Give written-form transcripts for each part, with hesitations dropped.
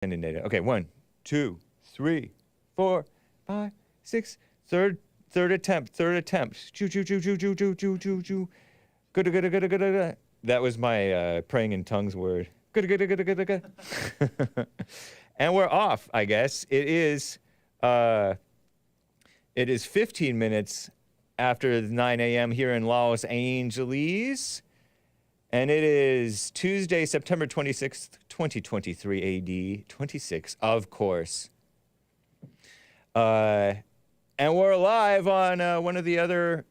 Sending data. Okay, 1, 2, 3, 4, 5, 6. Third attempt. Choo choo choo choo choo choo choo choo choo. Good. That was my praying in tongues word. Good. And we're off, I guess. It is 15 minutes after 9 a.m. here in Los Angeles. And it is Tuesday, September 26th, 2023 AD. 26, of course. And we're live on one of the other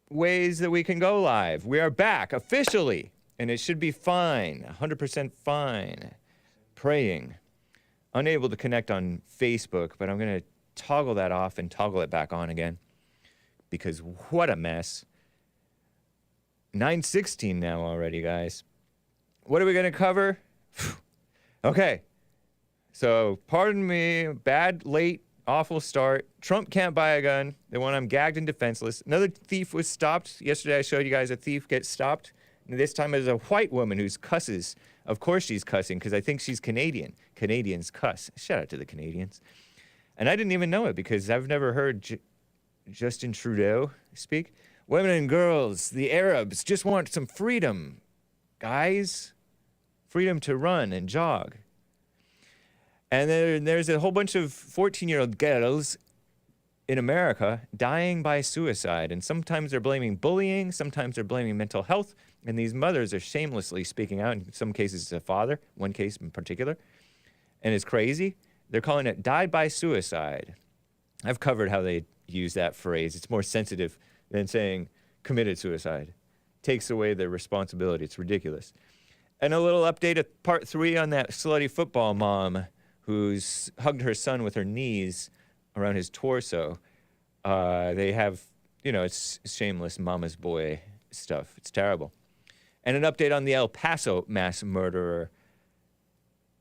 ways that we can go live. We are back officially, and it should be fine, 100% fine. Praying. Unable to connect on Facebook, but I'm going to toggle that off and toggle it back on again. Because what a mess. 9:16 now already, guys. What are we going to cover? Okay. So, pardon me, bad, late, awful start. Trump can't buy a gun. They want him gagged and defenseless. Another thief was stopped. Yesterday I showed you guys a thief get stopped. And this time it's a white woman who's cusses. Of course she's cussing because I think she's Canadian. Canadians cuss. Shout out to the Canadians. And I didn't even know it because I've never heard Justin Trudeau speak. Women and girls, the Arabs just want some freedom, guys. Freedom to run and jog. And then there's a whole bunch of 14-year-old girls in America dying by suicide. And sometimes they're blaming bullying, sometimes they're blaming mental health. And these mothers are shamelessly speaking out. In some cases, it's a father, one case in particular. And it's crazy. They're calling it died by suicide. I've covered how they use that phrase. It's more sensitive than saying committed suicide. Takes away their responsibility. It's ridiculous. And a little update of part 3 on that slutty football mom who's hugged her son with her knees around his torso. They have, it's shameless mama's boy stuff. It's terrible. And an update on the El Paso mass murderer.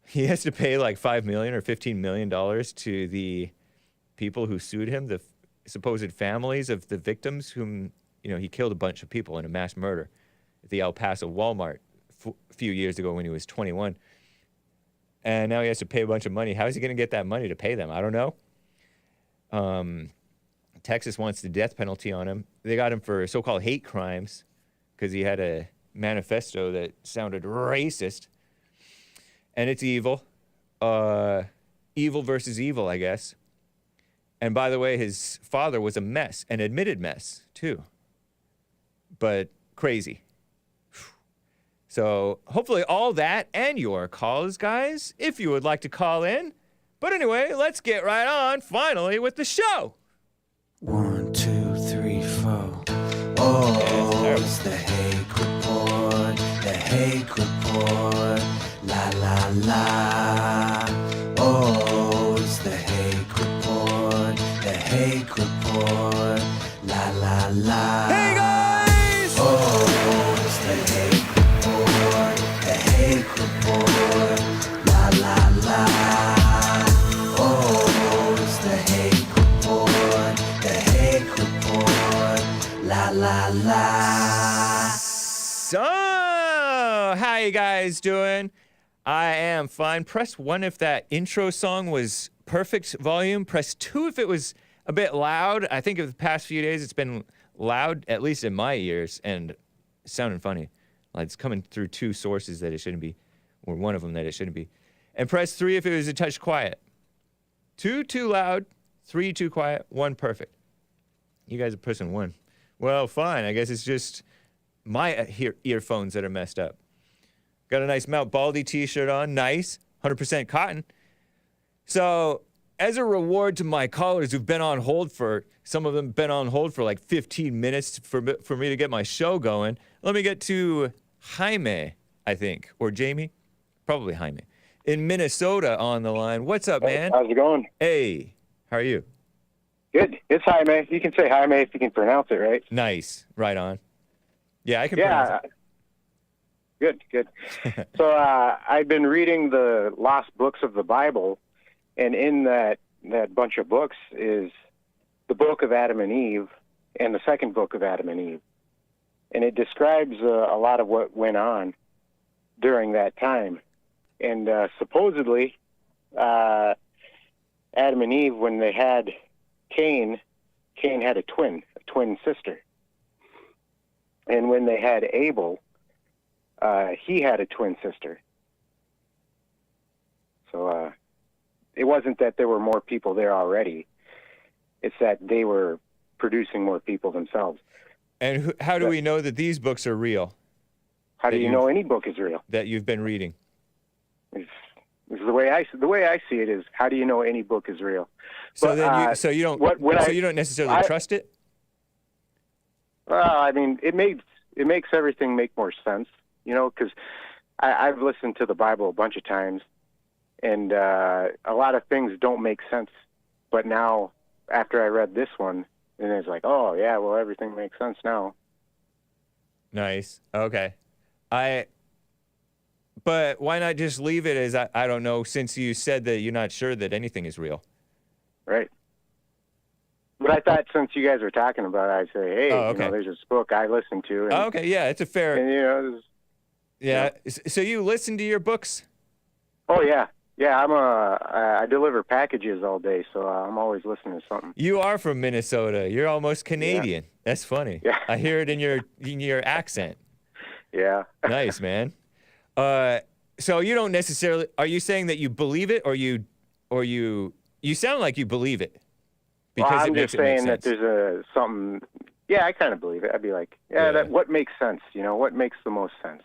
He has to pay like $5 million or $15 million to the people who sued him, the supposed families of the victims whom, he killed a bunch of people in a mass murder at the El Paso Walmart a few years ago when he was 21. And now he has to pay a bunch of money. How is he going to get that money to pay them? I don't know. Texas wants the death penalty on him. They got him for so-called hate crimes because he had a manifesto that sounded racist. And it's evil. Evil versus evil, I guess. And by the way, his father was a mess, an admitted mess, too. But crazy. So hopefully all that and your calls, guys, if you would like to call in. But anyway, let's get right on, finally, with the show. 1, 2, 3, 4. Oh, it's the Hake Report, the Hake Report, la la la. Oh, it's the Hake Report, the Hake Report, la la la. Hey guys! Oh, it's the Hake Report, the Hake Report, la la la. Oh, it's the Hake Report, the Hake Report, la la la. So, how you guys doing? I am fine. Press 1 if that intro song was perfect volume. Press 2 if it was a bit loud. I think of the past few days it's been loud, at least in my ears, and sounding funny. Like it's coming through 2 sources that it shouldn't be, or one of them that it shouldn't be. And press 3 if it was a touch quiet. 2 too loud, 3 too quiet, 1 perfect. You guys are pressing 1. Well, fine. I guess it's just my earphones that are messed up. Got a nice Mount Baldy t-shirt on. Nice. 100% cotton. So, as a reward to my callers who've been on hold some of them been on hold for like 15 minutes for me to get my show going, let me get to Jaime, I think. Or Jamie. Probably Jaime. In Minnesota on the line. What's up, man? How's it going? Hey. How are you? Good. It's Jaime. You can say Jaime if you can pronounce it right. Nice. Right on. Yeah, I can pronounce it. Good. So I've been reading the lost books of the Bible, and in that bunch of books is the book of Adam and Eve and the second book of Adam and Eve. And it describes a lot of what went on during that time. And supposedly Adam and Eve, when they had Cain had a twin sister. And when they had Abel, he had a twin sister. So it wasn't that there were more people there already. It's that they were producing more people themselves. And how do we know that these books are real? How do you know any book is real? That you've been reading. This is the way I see it is, how do you know any book is real? So But, then you don't necessarily trust it? Well, I mean, it makes everything make more sense, because I've listened to the Bible a bunch of times, and a lot of things don't make sense. But now, after I read this one, and it's like, oh yeah, well, everything makes sense now. Nice. Okay. But why not just leave it as I don't know, since you said that you're not sure that anything is real? Right. But I thought since you guys were talking about it, I'd say, hey, there's this book I listened to. And, okay, yeah, it's a fair. And, yeah. So you listen to your books? Oh yeah, yeah. I deliver packages all day, so I'm always listening to something. You are from Minnesota. You're almost Canadian. Yeah. That's funny. Yeah. I hear it in your accent. Yeah. Nice, man. So you don't necessarily. Are you saying that you believe it, or you sound like you believe it? Because I'm just saying that there's something. Yeah, I kind of believe it. I'd be like, what makes sense? What makes the most sense?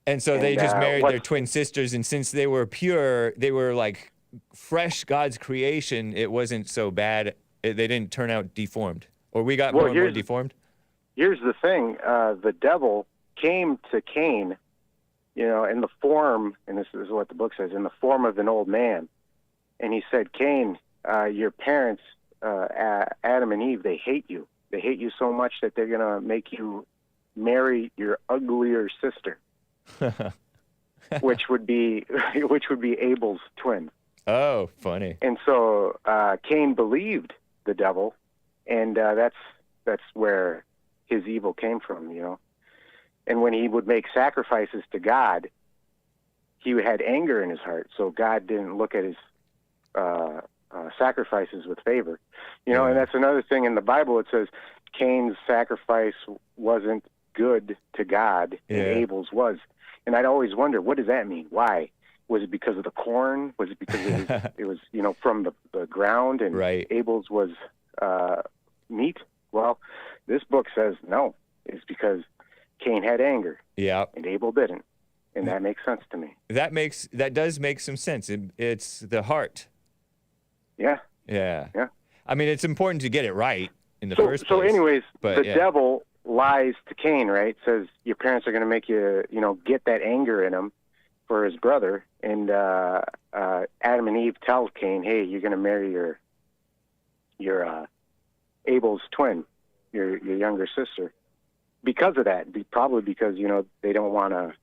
And so they just married their twin sisters, and since they were pure, they were like fresh God's creation. It wasn't so bad. They didn't turn out deformed, or we got more and more deformed. Here's the thing: the devil came to Cain, in the form, and this is what the book says, in the form of an old man, and he said, Cain, your parents, Adam and Eve, they hate you. They hate you so much that they're gonna make you marry your uglier sister, which would be Abel's twin. Oh, funny. And so Cain believed the devil, and that's where his evil came from. And when he would make sacrifices to God, he had anger in his heart. So God didn't look at his sacrifices with favor, and that's another thing in the Bible. It says Cain's sacrifice wasn't good to God, and Abel's was. And I'd always wonder, what does that mean? Why? Was it because of the corn? Was it because it was from the ground, and Abel's was meat? Well, this book says no. It's because Cain had anger, and Abel didn't, and that makes sense to me. That does make some sense. It's the heart. Yeah. Yeah. Yeah. I mean, it's important to get it right in the first place. So anyways, the devil lies to Cain, right? Says your parents are going to make you, get that anger in him for his brother. And Adam and Eve tell Cain, hey, you're going to marry your Abel's twin, your younger sister. Because of that, probably because, they don't want to,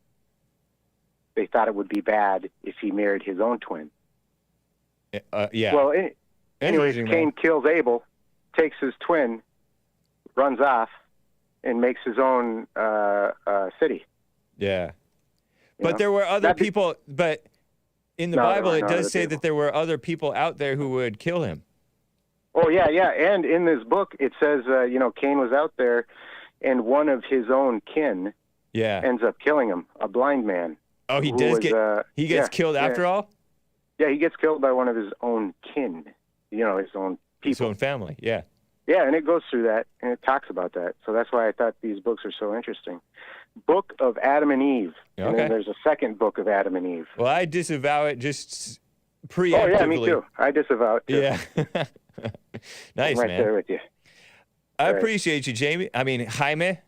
they thought it would be bad if he married his own twin. Yeah. Well, anyways, Cain kills Abel, takes his twin, runs off, and makes his own city. Yeah. But there were other people, but in the Bible it does say that there were other people out there who would kill him. Oh, yeah. And in this book it says, Cain was out there, and one of his own kin ends up killing him, a blind man. Oh, he gets killed after all? Yeah, he gets killed by one of his own kin, his own people. His own family, yeah. Yeah, and it goes through that, and it talks about that. So that's why I thought these books are so interesting. Book of Adam and Eve. Okay. And then there's a second book of Adam and Eve. Well, I disavow it just preemptively. Oh, yeah, me too. I disavow it, too. Yeah. Nice, I'm right there with you. I appreciate you, Jamie. I mean, Jaime.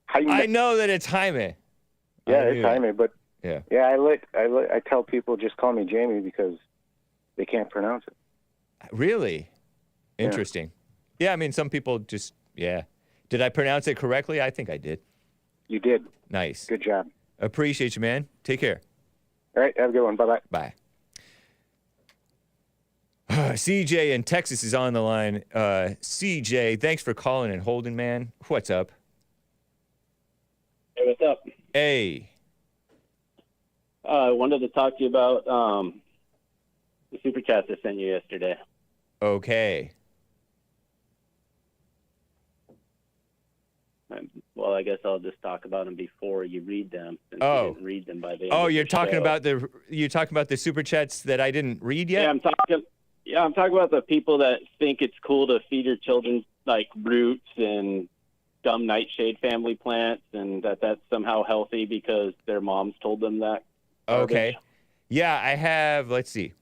I know that it's Jaime. Yeah, it's Jaime, but... Yeah, I tell people just call me Jamie because they can't pronounce it. Really? Interesting. Yeah, I mean, some people just, Did I pronounce it correctly? I think I did. You did. Nice. Good job. Appreciate you, man. Take care. All right, have a good one. Bye-bye. Bye. CJ in Texas is on the line. CJ, thanks for calling and holding, man. What's up? Hey, what's up? Hey. I wanted to talk to you about The super chats I sent you yesterday. Okay. Well, I guess I'll just talk about them before you read them, since Oh. you didn't read them by the end Oh, of you're the talking show. about the super chats that I didn't read yet? Yeah, I'm talking about the people that think it's cool to feed your children like roots and dumb nightshade family plants, and that's somehow healthy because their moms told them that. Okay. Garbage. Yeah, I have, let's see.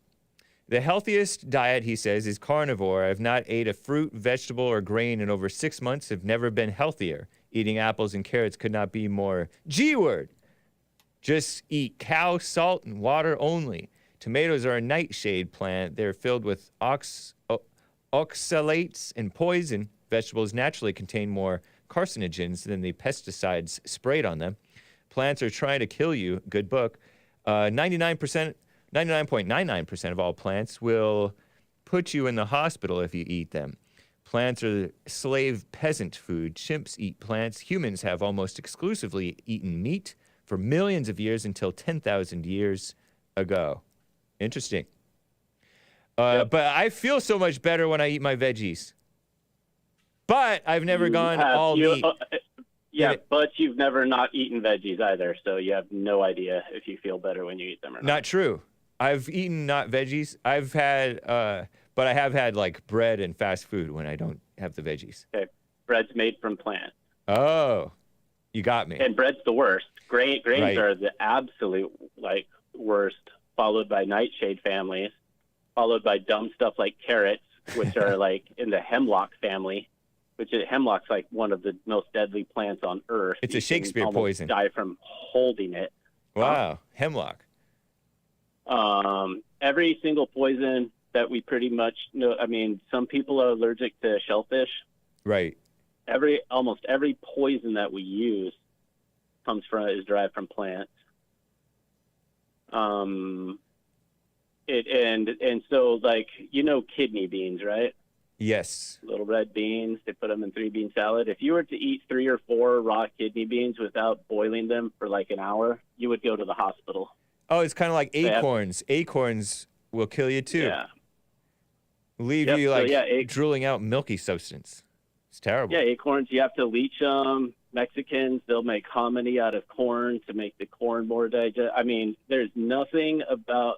The healthiest diet, he says, is carnivore. I've not ate a fruit, vegetable, or grain in over 6 months. Have never been healthier. Eating apples and carrots could not be more G-word. Just eat cow salt and water only. Tomatoes are a nightshade plant. They're filled with oxalates and poison. Vegetables naturally contain more carcinogens than the pesticides sprayed on them. Plants are trying to kill you. Good book. 99.99% of all plants will put you in the hospital if you eat them. Plants are slave peasant food. Chimps eat plants. Humans have almost exclusively eaten meat for millions of years until 10,000 years ago. Interesting. Yep. But I feel so much better when I eat my veggies. But I've never gone all meat. Yeah, but you've never not eaten veggies either, so you have no idea if you feel better when you eat them or not. Not true. I've eaten not veggies. I've had, but I have had like bread and fast food when I don't have the veggies. Okay, bread's made from plants. Oh, you got me. And bread's the worst. Grains Right. are the absolute like worst, followed by nightshade families, followed by dumb stuff like carrots, which are like in the hemlock family, which hemlock's like one of the most deadly plants on earth. It's You a Shakespeare can almost poison. Die from holding it. Wow, hemlock. Every single poison that we pretty much know. I mean, some people are allergic to shellfish. Right. Almost every poison that we use is derived from plants. And so like, kidney beans, right? Yes. Little red beans, they put them in 3-bean salad. If you were to eat 3 or 4 raw kidney beans without boiling them for like an hour, you would go to the hospital. Oh, it's kind of like acorns. Acorns will kill you too. Yeah. Leave Yep, you so like yeah, drooling out milky substance. It's terrible. Yeah, acorns, you have to leach them. Mexicans, they'll make hominy out of corn to make the corn more digest. I mean, there's nothing about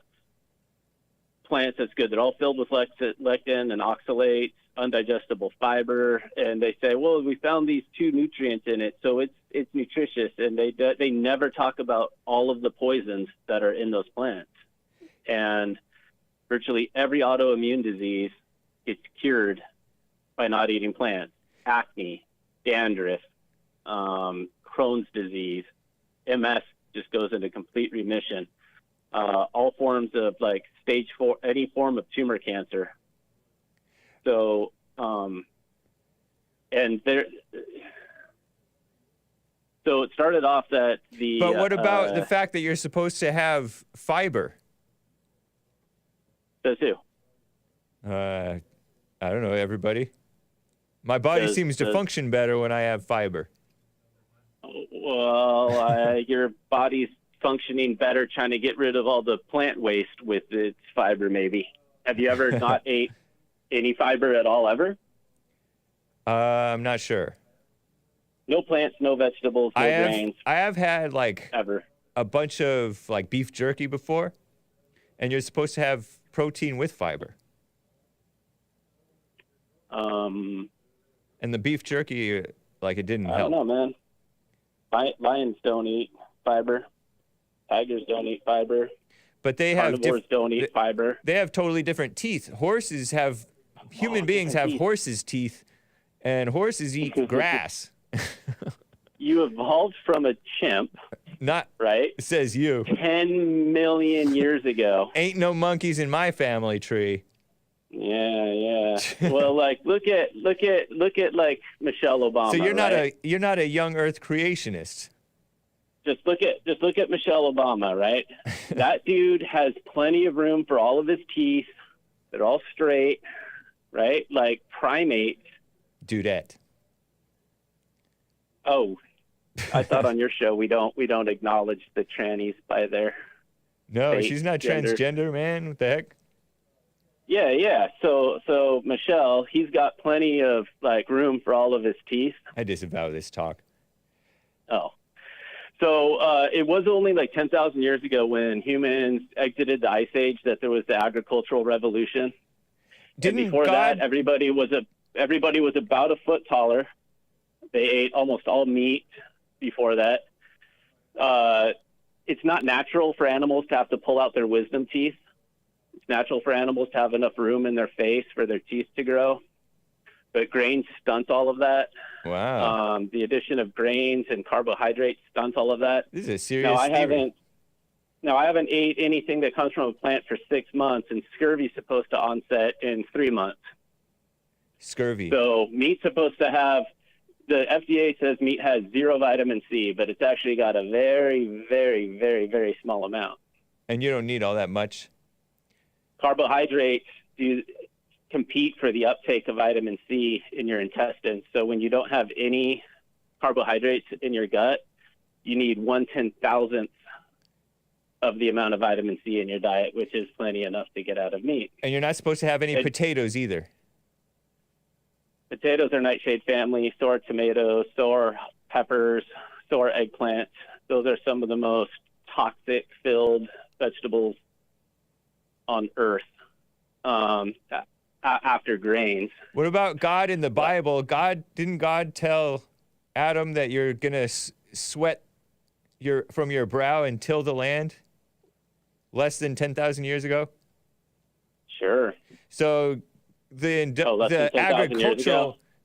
plants that's good. They're all filled with lectin and oxalates, undigestible fiber, and they say, well, we found these 2 nutrients in it, so it's nutritious. And they never talk about all of the poisons that are in those plants. And virtually every autoimmune disease is cured by not eating plants. Acne, dandruff, Crohn's disease, MS just goes into complete remission. All forms of like stage 4, any form of tumor cancer. So, so it started off that But what about the fact that you're supposed to have fiber? Says who? I don't know, everybody. My body seems to function better when I have fiber. Well, your body's functioning better trying to get rid of all the plant waste with its fiber, maybe. Have you ever not ate any fiber at all, ever? I'm not sure. No plants, no vegetables, no grains. I have had like ever a bunch of like beef jerky before, and you're supposed to have protein with fiber. And the beef jerky, like, it didn't help. I don't know, man. Lions don't eat fiber. Tigers don't eat fiber. But they have carnivores don't eat fiber. They have totally different teeth. Horses have human beings have horses' teeth, and horses eat grass. You evolved from a chimp. Not right. Says you. 10 million years ago. Ain't no monkeys in my family tree. Yeah. Well, like look at like Michelle Obama. So right? you're not a young Earth creationist. Just look at Michelle Obama, right? That dude has plenty of room for all of his teeth. They're all straight, right? Like primates. Dudette. Oh, I thought on your show we don't acknowledge the trannies by their No, fate, she's not gender. transgender, man. What the heck? Yeah. So Michelle, he's got plenty of like room for all of his teeth. I disavow this talk. Oh. So it was only like 10,000 years ago when humans exited the Ice Age that there was the agricultural revolution. Didn't and before God... that, everybody was about a foot taller. They ate almost all meat before that. It's not natural for animals to have to pull out their wisdom teeth. It's natural for animals to have enough room in their face for their teeth to grow. But grains stunt all of that. Wow. The addition of grains and carbohydrates stunts all of that. This is a serious theory. I haven't ate anything that comes from a plant for 6 months, and scurvy's supposed to onset in 3 months. Scurvy. So meat's supposed to have, the FDA says meat has 0 vitamin C, but it's actually got a very, very, very, very small amount. And you don't need all that much? Carbohydrates do compete for the uptake of vitamin C in your intestines. So when you don't have any carbohydrates in your gut, you need 1/10,000th of the amount of vitamin C in your diet, which is plenty enough to get out of meat. And you're not supposed to have any potatoes either? Potatoes are nightshade family, so are tomatoes, so are peppers, so are eggplants. Those are some of the most toxic-filled vegetables on Earth after grains. What about God in the Bible? Didn't God tell Adam that you're going to sweat from your brow and till the land less than 10,000 years ago? Sure. So the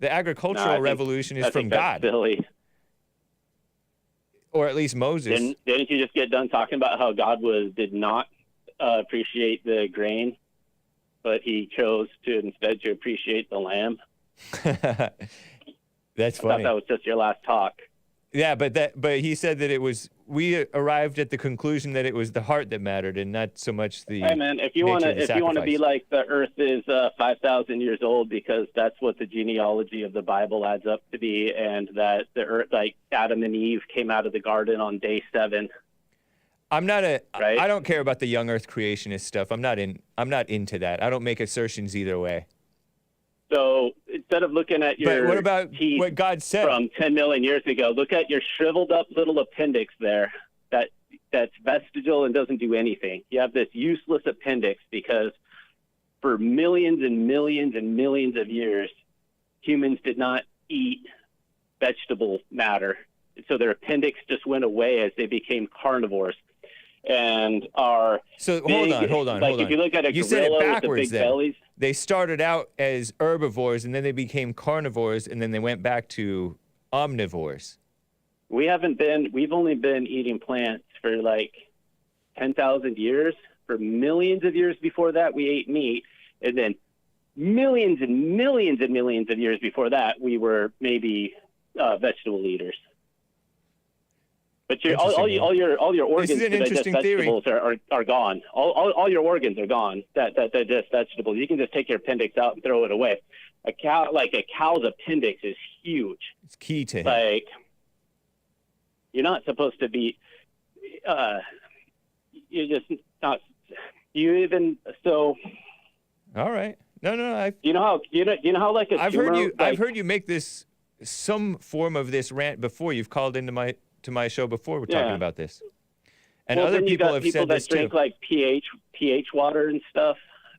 agricultural revolution is from God. Silly. Or at least Moses. Didn't you just get done talking about how God did not appreciate the grain, but he chose to instead to appreciate the lamb? That's funny. I thought that was just your last talk. Yeah, but he said that we arrived at the conclusion that it was the heart that mattered and not so much the Hey man, if you want to be like the earth is 5,000 years old, because that's what the genealogy of the Bible adds up to be, and that the earth, like Adam and Eve, came out of the garden on day 7. Right? I don't care about the young earth creationist stuff. I'm not into that. I don't make assertions either way. So instead of looking at your But what about what God said from 10 million years ago, look at your shriveled up little appendix there that's vestigial and doesn't do anything. You have this useless appendix because for millions and millions and millions of years, humans did not eat vegetable matter. So their appendix just went away as they became carnivores. And hold on. If you look at a you said it gorilla backwards with the big then. bellies, they started out as herbivores and then they became carnivores and then they went back to omnivores. we've only been eating plants for like 10,000 years. For millions of years before that, we ate meat, and then millions and millions and millions of years before that, we were maybe vegetable eaters. But all your organs This is an to digest interesting theory. vegetables are gone. All your organs are gone that digest vegetables. You can just take your appendix out and throw it away. A cow's appendix is huge. It's key to him. Like, you're not supposed to be. You're just not. You even so. All right. No. You know how like a I've tumor, I've heard you make some form of this rant before. You've called into my show before. We're talking about this, and other people have said this too. People that drink like pH water and stuff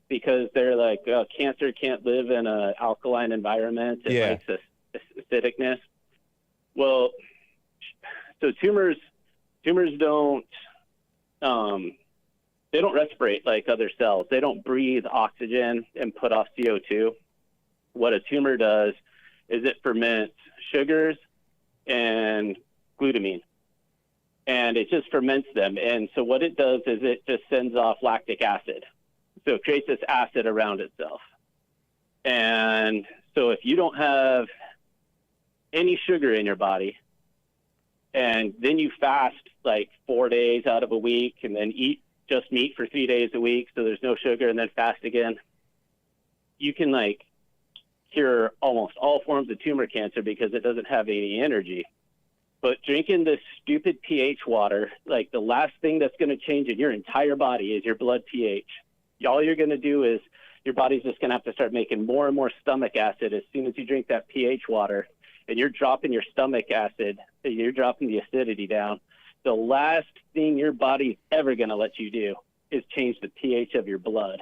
because they're like cancer can't live in an alkaline environment. It likes acidicness. Well, so tumors don't they don't respirate like other cells. They don't breathe oxygen and put off CO2. What a tumor does is it ferments sugars and glutamine, and it just ferments them. And so what it does is it just sends off lactic acid. So it creates this acid around itself. And so if you don't have any sugar in your body, and then you fast like 4 days out of a week, and then eat just meat for 3 days a week, so there's no sugar, and then fast again, you can like cure almost all forms of tumor cancer because it doesn't have any energy. But drinking this stupid pH water, like the last thing that's going to change in your entire body is your blood pH. All you're going to do is your body's just going to have to start making more and more stomach acid as soon as you drink that pH water, and you're dropping your stomach acid, you're dropping the acidity down. The last thing your body's ever going to let you do is change the pH of your blood.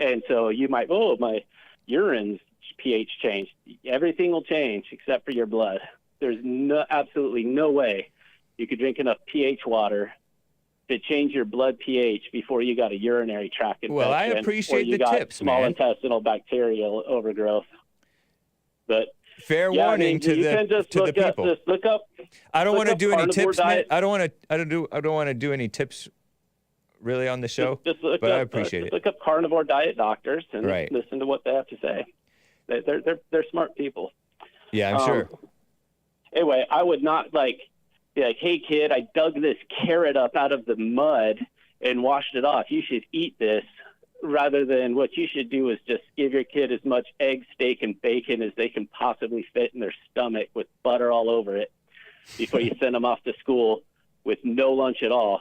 And so you might, my urine's pH changed. Everything will change except for your blood. There's absolutely no way you could drink enough pH water to change your blood pH before you got a urinary tract infection. Well, I appreciate or you the got tips, small man. intestinal bacterial overgrowth. But fair warning to the people. Just look up. I don't want to do any tips, man. diet. I don't want to do any tips really on the show. But I appreciate it. Look up carnivore diet doctors and Right. listen to what they have to say. They're smart people. Yeah, I'm sure. Anyway, I would not be like, hey kid, I dug this carrot up out of the mud and washed it off. You should eat this. Rather than what you should do is just give your kid as much egg, steak, and bacon as they can possibly fit in their stomach with butter all over it before you send them off to school with no lunch at all.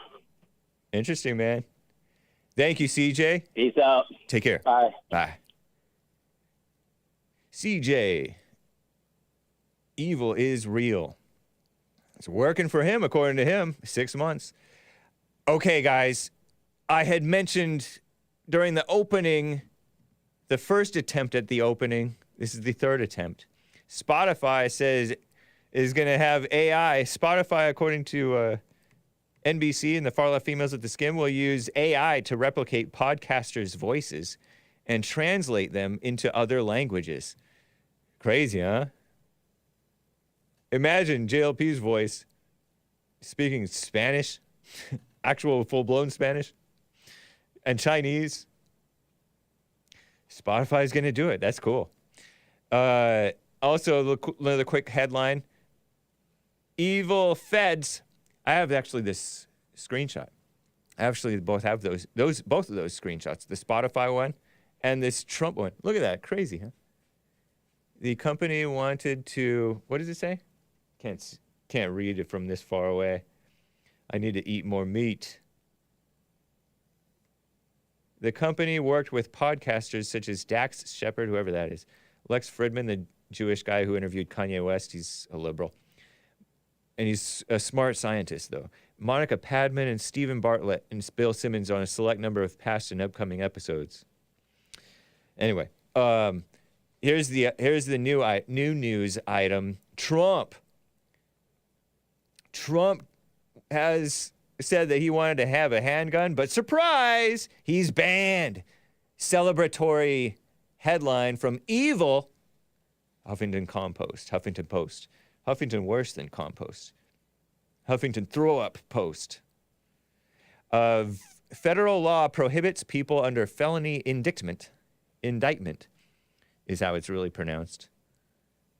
Interesting, man. Thank you, CJ. Peace out. Take care. Bye. Bye. CJ. Evil is real. It's working for him, according to him. 6 months. Okay, guys. I had mentioned during the opening, the first attempt at the opening, this is the third attempt. Spotify says is going to have AI. Spotify, according to NBC and the far left females at the skim, will use AI to replicate podcasters' voices and translate them into other languages. Crazy, huh? Imagine JLP's voice speaking Spanish, actual full-blown Spanish, and Chinese. Spotify's going to do it. That's cool. Also, another quick headline. Evil feds. I have actually this screenshot. I actually both have both of those screenshots. The Spotify one and this Trump one. Look at that. Crazy, huh? The company wanted to, what does it say? Can't read it from this far away. I need to eat more meat. The company worked with podcasters such as Dax Shepard, whoever that is, Lex Fridman, the Jewish guy who interviewed Kanye West. He's a liberal. And he's a smart scientist, though. Monica Padman and Stephen Bartlett and Bill Simmons on a select number of past and upcoming episodes. Anyway, here's the new news item. Trump has said that he wanted to have a handgun, but surprise, he's banned. Celebratory headline from evil Huffington Post. Huffington worse than compost. Huffington throw up post. Federal law prohibits people under felony indictment is how it's really pronounced.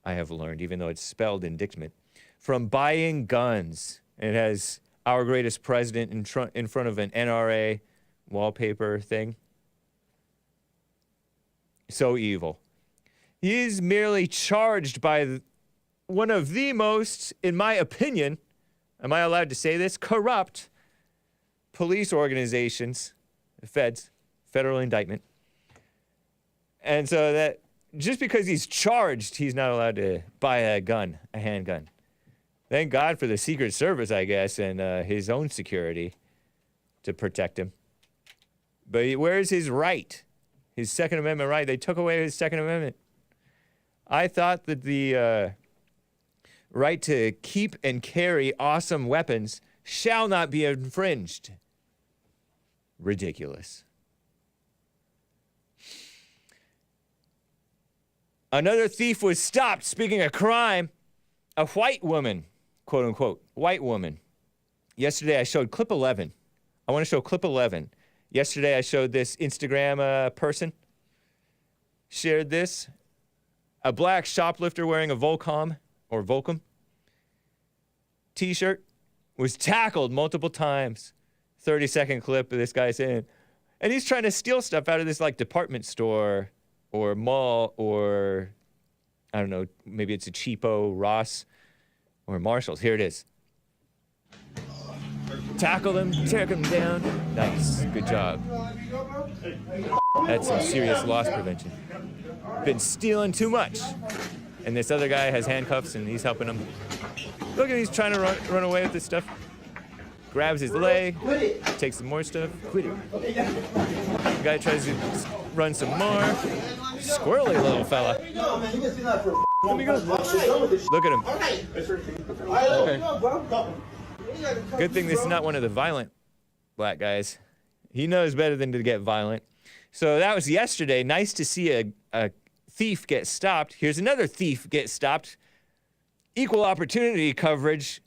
I have learned, even though it's spelled indictment, from buying guns. It has our greatest president in front of an NRA wallpaper thing. So evil. He is merely charged by one of the most, in my opinion, am I allowed to say this, corrupt police organizations, the feds, federal indictment. And so that just because he's charged, he's not allowed to buy a gun, a handgun. Thank God for the Secret Service, I guess, and his own security to protect him. But where's his right? His Second Amendment right? They took away his Second Amendment. I thought that the right to keep and carry awesome weapons shall not be infringed. Ridiculous. Another thief was stopped. Speaking of crime, a white woman, quote unquote, white woman. Yesterday I showed clip 11. I want to show clip 11. Yesterday I showed this Instagram person. Shared this. A black shoplifter wearing a Volcom t-shirt was tackled multiple times. 30-second clip of this guy saying, and he's trying to steal stuff out of this like department store or mall or, I don't know, maybe it's a cheapo Ross or Marshall's. Here it is. Tackle him, tear him down. Nice, good job. That's some serious loss prevention. Been stealing too much. And this other guy has handcuffs and he's helping him. Look at, he's trying to run away with this stuff. Grabs his leg, takes some more stuff. Quit it. The guy tries to run some more. Squirrely little fella. Let me go. Look at him. Okay. Good thing this is not one of the violent black guys. He knows better than to get violent. So that was yesterday. Nice to see a thief get stopped. Here's another thief get stopped. Equal opportunity coverage.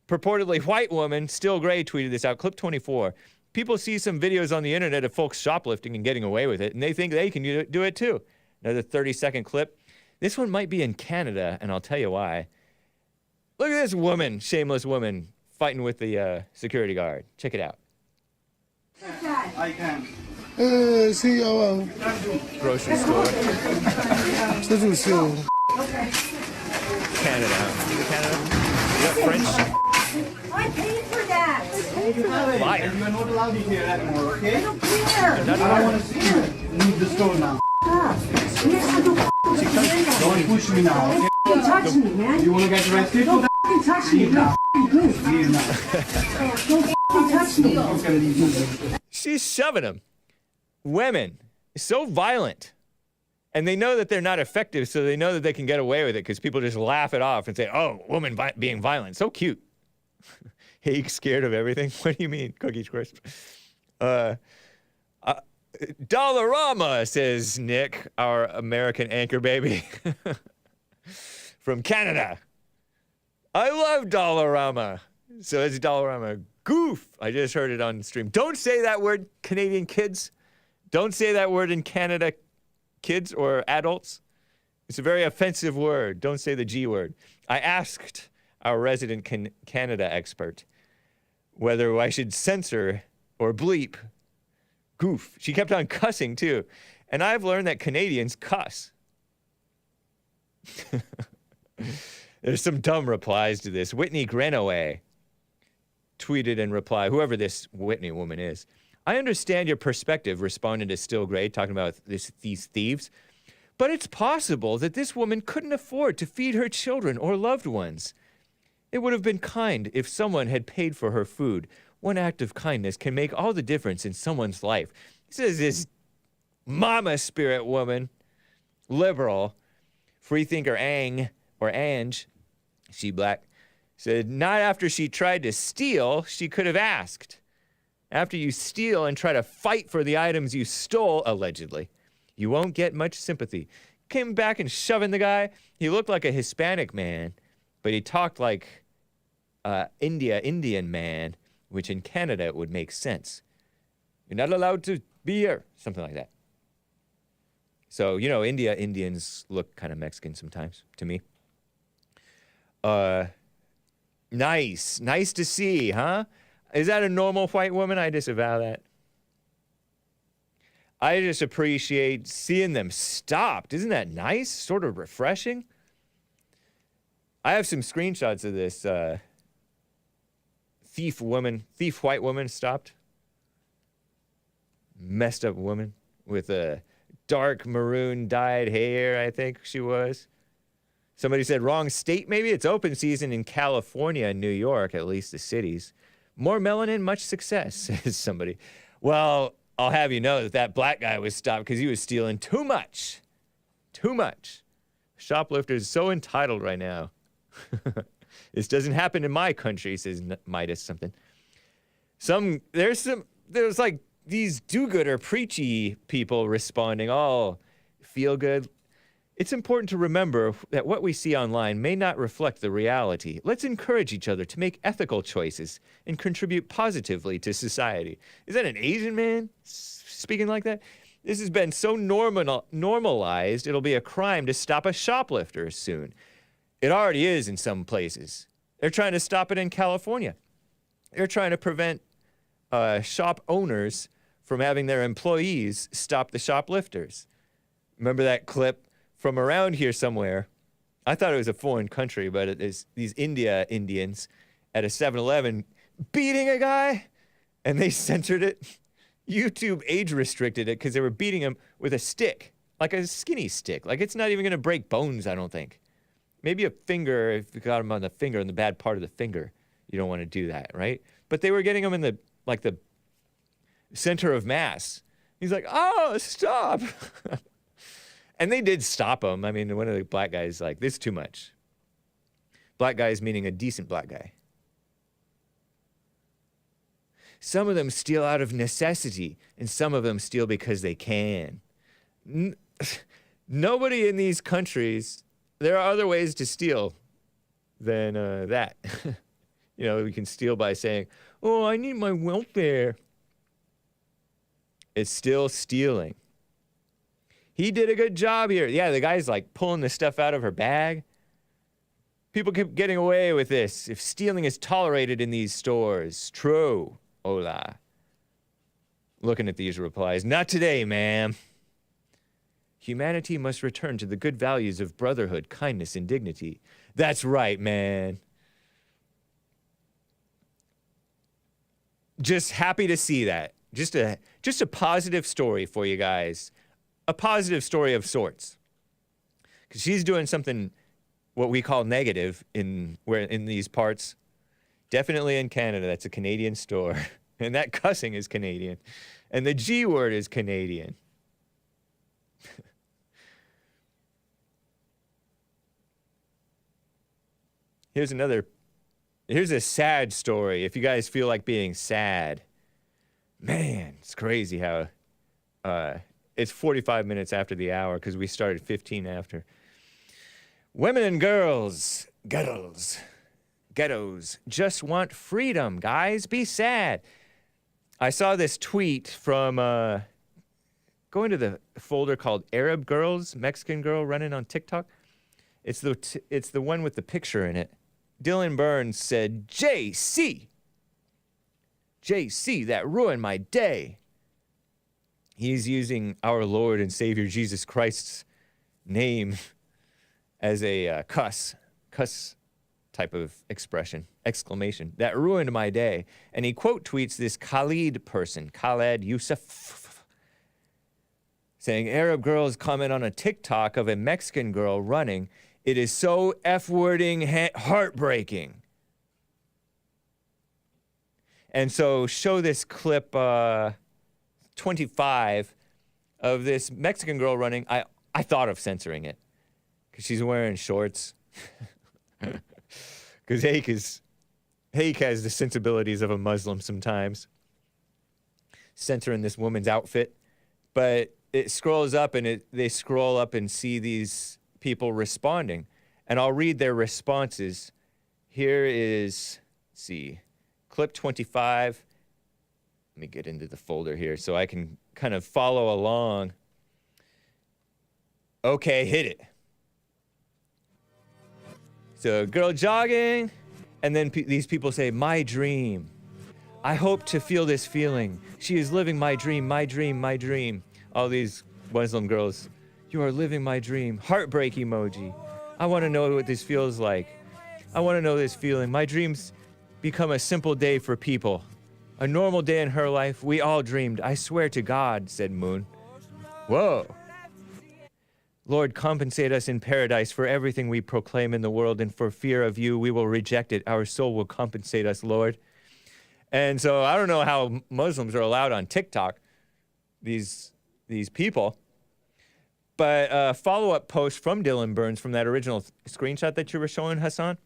Purportedly white woman, Still Gray, tweeted this out. Clip 24. People see some videos on the internet of folks shoplifting and getting away with it, and they think they can do it too. Another 30-second clip. This one might be in Canada, and I'll tell you why. Look at this woman, shameless woman, fighting with the security guard. Check it out. I can. Sí, abajo. Grocery store. Se sució. Canada. Is it Canada? Is that French? I paid for that. Liar. You're not allowed in here anymore, okay? I don't care. I don't want to see you. Leave the store now. Don't push me now, okay? Don't touch me, man. You want to get arrested for that? Don't touch me. Leave now. Leave now. Don't touch me. Okay, leave. She's shoving him. Women, so violent. And they know that they're not effective, so they know that they can get away with it because people just laugh it off and say, oh, woman being violent. So cute. Hake scared of everything? What do you mean, Cookie Crisp? Dollarama, says Nick, our American anchor baby. From Canada. I love Dollarama. So it's Dollarama. Goof. I just heard it on stream. Don't say that word, Canadian kids. Don't say that word in Canada, kids or adults. It's a very offensive word. Don't say the G word. I asked our resident Canada expert whether I should censor or bleep goof. She kept on cussing too. And I've learned that Canadians cuss. There's some dumb replies to this. Whitney Grenaway tweeted in reply, whoever this Whitney woman is. I understand your perspective, responding to Still Gray, talking about these thieves. But it's possible that this woman couldn't afford to feed her children or loved ones. It would have been kind if someone had paid for her food. One act of kindness can make all the difference in someone's life. This is this mama spirit woman, liberal, freethinker Ange, she black, said not after she tried to steal, she could have asked. After you steal and try to fight for the items you stole, allegedly, you won't get much sympathy. Came back and shoving the guy. He looked like a Hispanic man, but he talked like Indian man, which in Canada it would make sense. You're not allowed to be here, something like that. So, you know, Indians look kind of Mexican sometimes to me. Nice to see, huh? Is that a normal white woman? I disavow that. I just appreciate seeing them stopped. Isn't that nice? Sort of refreshing. I have some screenshots of this thief white woman stopped. Messed up woman with a dark maroon dyed hair, I think she was. Somebody said wrong state, maybe? It's open season in California and New York, at least the cities. More melanin, much success, says somebody. Well, I'll have you know that black guy was stopped because he was stealing too much. Too much. Shoplifters so entitled right now. This doesn't happen in my country, says Midas something. There's like these do-gooder preachy people responding, oh, feel good. It's important to remember that what we see online may not reflect the reality. Let's encourage each other to make ethical choices and contribute positively to society. Is that an Asian man speaking like that? This has been so normalized, it'll be a crime to stop a shoplifter soon. It already is in some places. They're trying to stop it in California. They're trying to prevent shop owners from having their employees stop the shoplifters. Remember that clip from around here somewhere? I thought it was a foreign country, but it is these Indians at a 7-Eleven beating a guy, and they censored it. YouTube age restricted it because they were beating him with a stick, like a skinny stick. Like it's not even going to break bones, I don't think. Maybe a finger, if you got him on the finger, in the bad part of the finger, you don't want to do that, right? But they were getting him in the center of mass. He's like, oh, stop. And they did stop him. I mean, one of the black guys like, this is too much. Black guys meaning a decent black guy. Some of them steal out of necessity, and some of them steal because they can. Nobody in these countries, there are other ways to steal than that. You know, we can steal by saying, oh, I need my welfare. It's still stealing. He did a good job here. Yeah, the guy's like pulling the stuff out of her bag. People keep getting away with this if stealing is tolerated in these stores. True. Hola. Looking at these replies. Not today, ma'am. Humanity must return to the good values of brotherhood, kindness, and dignity. That's right, man. Just happy to see that. Just a positive story for you guys. A positive story of sorts. Because she's doing something, what we call negative in these parts. Definitely in Canada, that's a Canadian store. And that cussing is Canadian. And the G word is Canadian. Here's a sad story. If you guys feel like being sad. Man, it's crazy how it's 45 minutes after the hour because we started 15 after. Women and girls, ghettos just want freedom, guys. Be sad. I saw this tweet from go into the folder called Arab Girls, Mexican Girl Running on TikTok. It's the one with the picture in it. Dylan Burns said, JC, that ruined my day. He's using our Lord and Savior Jesus Christ's name as a cuss type of expression, exclamation. That ruined my day. And he quote tweets this Khaled Yusuf, saying, Arab girls comment on a TikTok of a Mexican girl running. It is so F-wording heartbreaking. And so show this clip 25 of this Mexican girl running. I thought of censoring it because she's wearing shorts. Because Hake has the sensibilities of a Muslim sometimes. Censoring this woman's outfit. But it scrolls up and they scroll up and see these people responding. And I'll read their responses. Here is, let's see, clip 25. Let me get into the folder here so I can kind of follow along. Okay, hit it. So, girl jogging, and then these people say, my dream. I hope to feel this feeling. She is living my dream, my dream, my dream. All these Muslim girls, you are living my dream. Heartbreak emoji. I want to know what this feels like. I want to know this feeling. My dreams become a simple day for people. A normal day in her life. We all dreamed. I swear to God, said Moon. Whoa. Lord, compensate us in paradise for everything we proclaim in the world, and for fear of you, we will reject it. Our soul will compensate us, Lord. And so I don't know how Muslims are allowed on TikTok, these people. But a follow-up post from Dylan Burns from that original screenshot that you were showing, Hassan.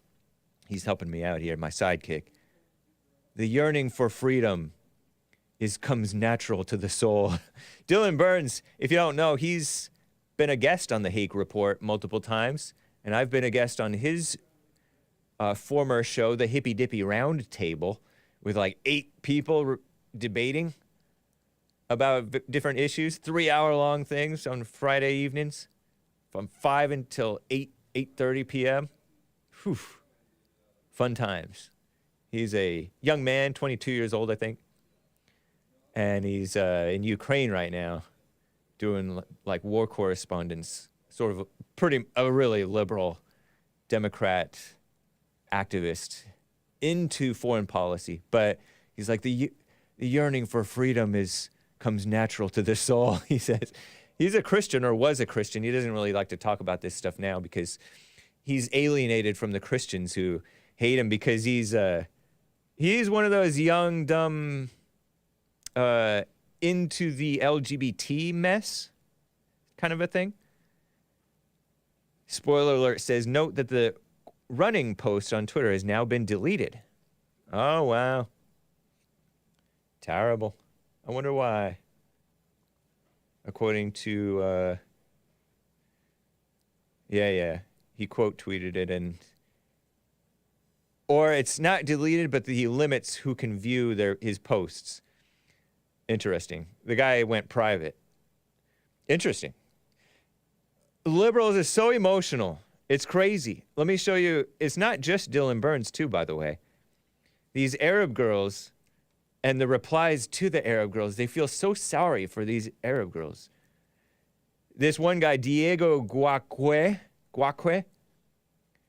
He's helping me out here, my sidekick. The yearning for freedom comes natural to the soul. Dylan Burns, if you don't know, he's been a guest on the Hake Report multiple times, and I've been a guest on his former show, the Hippy Dippy Round Table, with like 8 people debating about different issues, 3-hour-long things on Friday evenings from 5 until 8:30 p.m. Whew. Fun times. He's a young man, 22 years old, I think, and he's in Ukraine right now, doing like war correspondence, sort of a really liberal Democrat activist into foreign policy. But he's like, the yearning for freedom is comes natural to the soul, he says. He's a Christian, or was a Christian. He doesn't really like to talk about this stuff now because he's alienated from the Christians who hate him because he's one of those young, dumb, into the LGBT mess kind of a thing. Spoiler alert says, note that the running post on Twitter has now been deleted. Oh, wow. Terrible. I wonder why. According to, he quote tweeted it, and or it's not deleted, but he limits who can view his posts. Interesting. The guy went private. Interesting. Liberals are so emotional. It's crazy. Let me show you. It's not just Dylan Burns, too, by the way. These Arab girls and the replies to the Arab girls, they feel so sorry for these Arab girls. This one guy, Diego Guaque,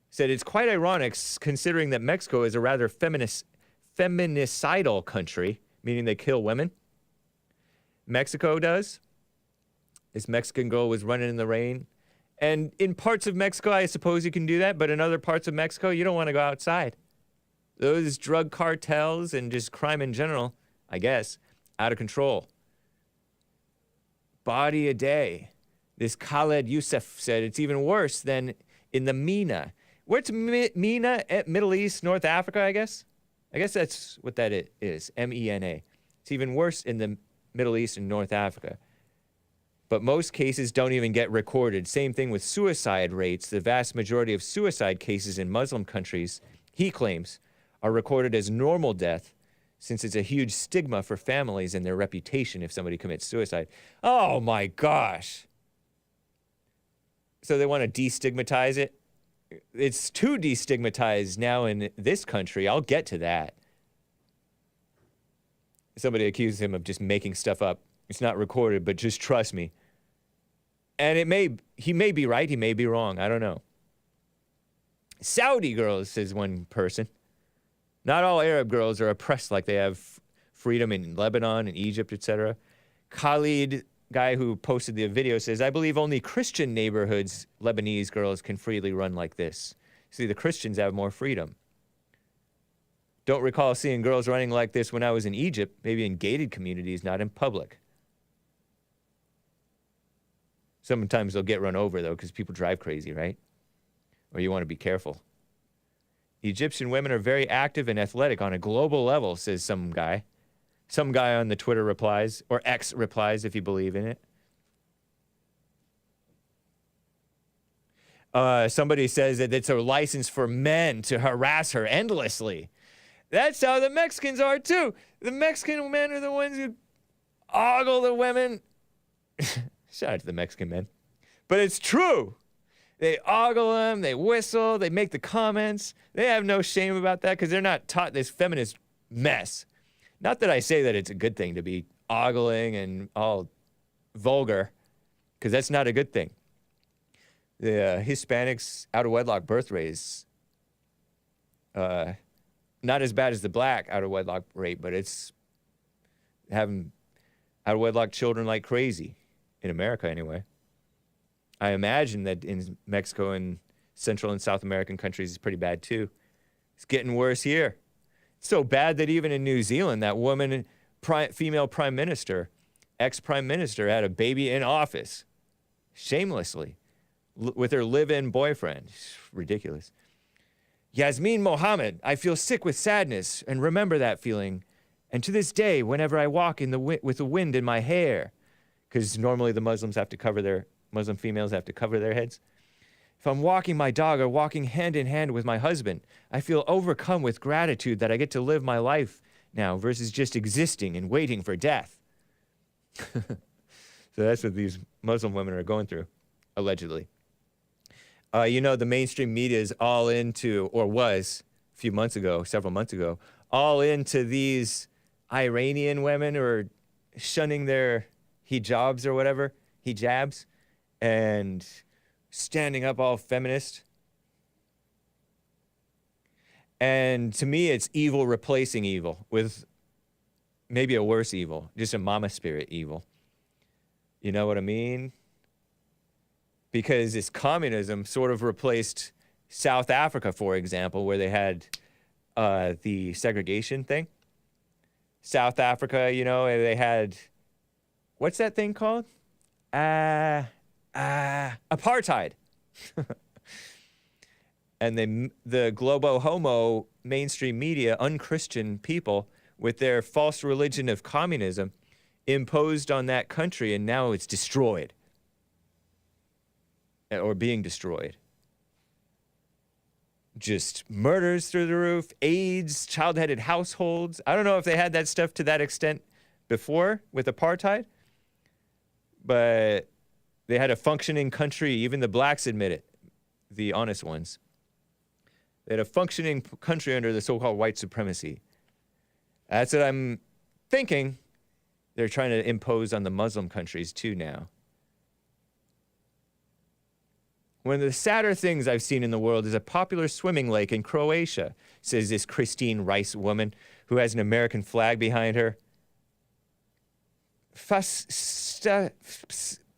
said it's quite ironic considering that Mexico is a rather feminicidal country, meaning they kill women. Mexico does. This Mexican girl was running in the rain. And in parts of Mexico, I suppose you can do that, but in other parts of Mexico, you don't want to go outside. Those drug cartels and just crime in general, I guess, out of control. Body a day. This Khaled Youssef said it's even worse than in the MENA. Where's MENA? Middle East, North Africa, I guess? I guess that's what that is, MENA. It's even worse in the Middle East and North Africa. But most cases don't even get recorded. Same thing with suicide rates. The vast majority of suicide cases in Muslim countries, he claims, are recorded as normal death since it's a huge stigma for families and their reputation if somebody commits suicide. Oh my gosh. So they want to destigmatize it? It's too destigmatized now in this country. I'll get to that. Somebody accused him of just making stuff up. It's not recorded, but just trust me. And he may be right, he may be wrong. I don't know. Saudi girls, says one person. Not all Arab girls are oppressed like they have freedom in Lebanon and Egypt, etc. Khalid, guy who posted the video, says, I believe only Christian neighborhoods, Lebanese girls can freely run like this. See, the Christians have more freedom. Don't recall seeing girls running like this when I was in Egypt, maybe in gated communities, not in public. Sometimes they'll get run over, though, because people drive crazy, right? Or you want to be careful. Egyptian women are very active and athletic on a global level, says some guy. Some guy on the Twitter replies, or X replies if you believe in it. Somebody says that it's a license for men to harass her endlessly. That's how the Mexicans are, too. The Mexican men are the ones who ogle the women. Shout out to the Mexican men. But it's true. They ogle them, they whistle, they make the comments. They have no shame about that because they're not taught this feminist mess. Not that I say that it's a good thing to be ogling and all vulgar, because that's not a good thing. The Hispanics out-of-wedlock birth rates, not as bad as the black out-of-wedlock rate, but it's having out-of-wedlock children like crazy, in America anyway. I imagine that in Mexico and Central and South American countries it's pretty bad too. It's getting worse here. It's so bad that even in New Zealand, that woman, female prime minister, ex-prime minister, had a baby in office, shamelessly, with her live-in boyfriend. Ridiculous. Yasmin Mohammed, I feel sick with sadness and remember that feeling. And to this day, whenever I walk in with the wind in my hair, because normally the Muslim females have to cover their heads. If I'm walking my dog or walking hand in hand with my husband, I feel overcome with gratitude that I get to live my life now versus just existing and waiting for death. So that's what these Muslim women are going through, allegedly. The mainstream media is all into, or was several months ago, all into these Iranian women who are shunning their hijabs or whatever, hijabs, and standing up all feminist. And to me, it's evil replacing evil with maybe a worse evil, just a mama spirit evil. You know what I mean? Because this communism sort of replaced South Africa, for example, where they had the segregation thing. South Africa, you know, they had, what's that thing called? Apartheid. And the globo homo mainstream media, unchristian people with their false religion of communism imposed on that country, and now it's destroyed. Or being destroyed. Just murders through the roof, AIDS, child-headed households. I don't know if they had that stuff to that extent before with apartheid, but they had a functioning country. Even the blacks admit it, the honest ones. They had a functioning country under the so-called white supremacy. That's what I'm thinking they're trying to impose on the Muslim countries too now. One of the sadder things I've seen in the world is a popular swimming lake in Croatia, says this Christine Rice woman who has an American flag behind her.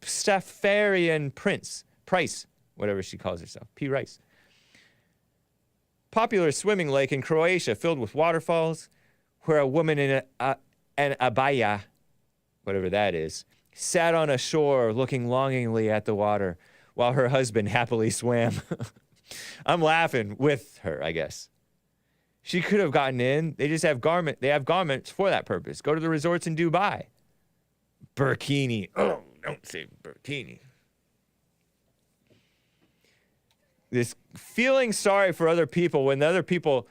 Staffarian Price, whatever she calls herself, P. Rice. Popular swimming lake in Croatia filled with waterfalls where a woman in an abaya, whatever that is, sat on a shore looking longingly at the water while her husband happily swam. I'm laughing with her, I guess. She could have gotten in. They just have garments for that purpose. Go to the resorts in Dubai. Burkini. Oh, don't say burkini. This feeling sorry for other people when the other people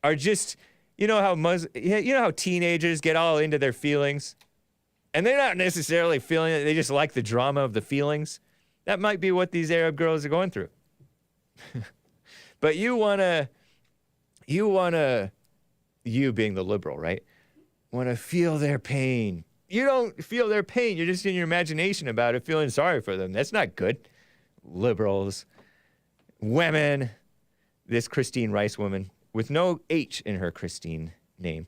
are just, you know how teenagers get all into their feelings, and they're not necessarily feeling it. They just like the drama of the feelings. That might be what these Arab girls are going through. But you being the liberal, right? Want to feel their pain. You don't feel their pain. You're just in your imagination about it, feeling sorry for them. That's not good. Liberals, women, this Christine Rice woman with no H in her Christine name.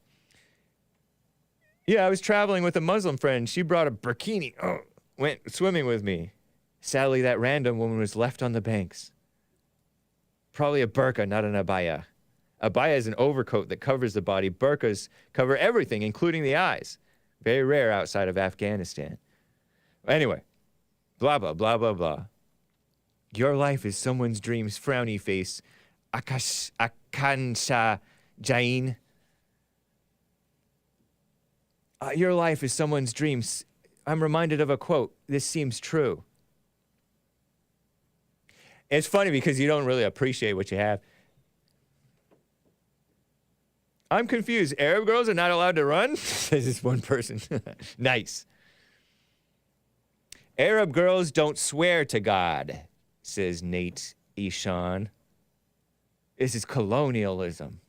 Yeah, I was traveling with a Muslim friend. She brought a burkini. Oh, went swimming with me. Sadly, that random woman was left on the banks. Probably a burqa, not an abaya. Abaya is an overcoat that covers the body. Burqas cover everything, including the eyes. Very rare outside of Afghanistan. Anyway, blah, blah, blah, blah, blah. Your life is someone's dreams, frowny face. Akansha Jain. Your life is someone's dreams. I'm reminded of a quote. This seems true. It's funny because you don't really appreciate what you have. I'm confused. Arab girls are not allowed to run? Says this one person. Nice. Arab girls don't swear to God, says Nate Ishan. This is colonialism.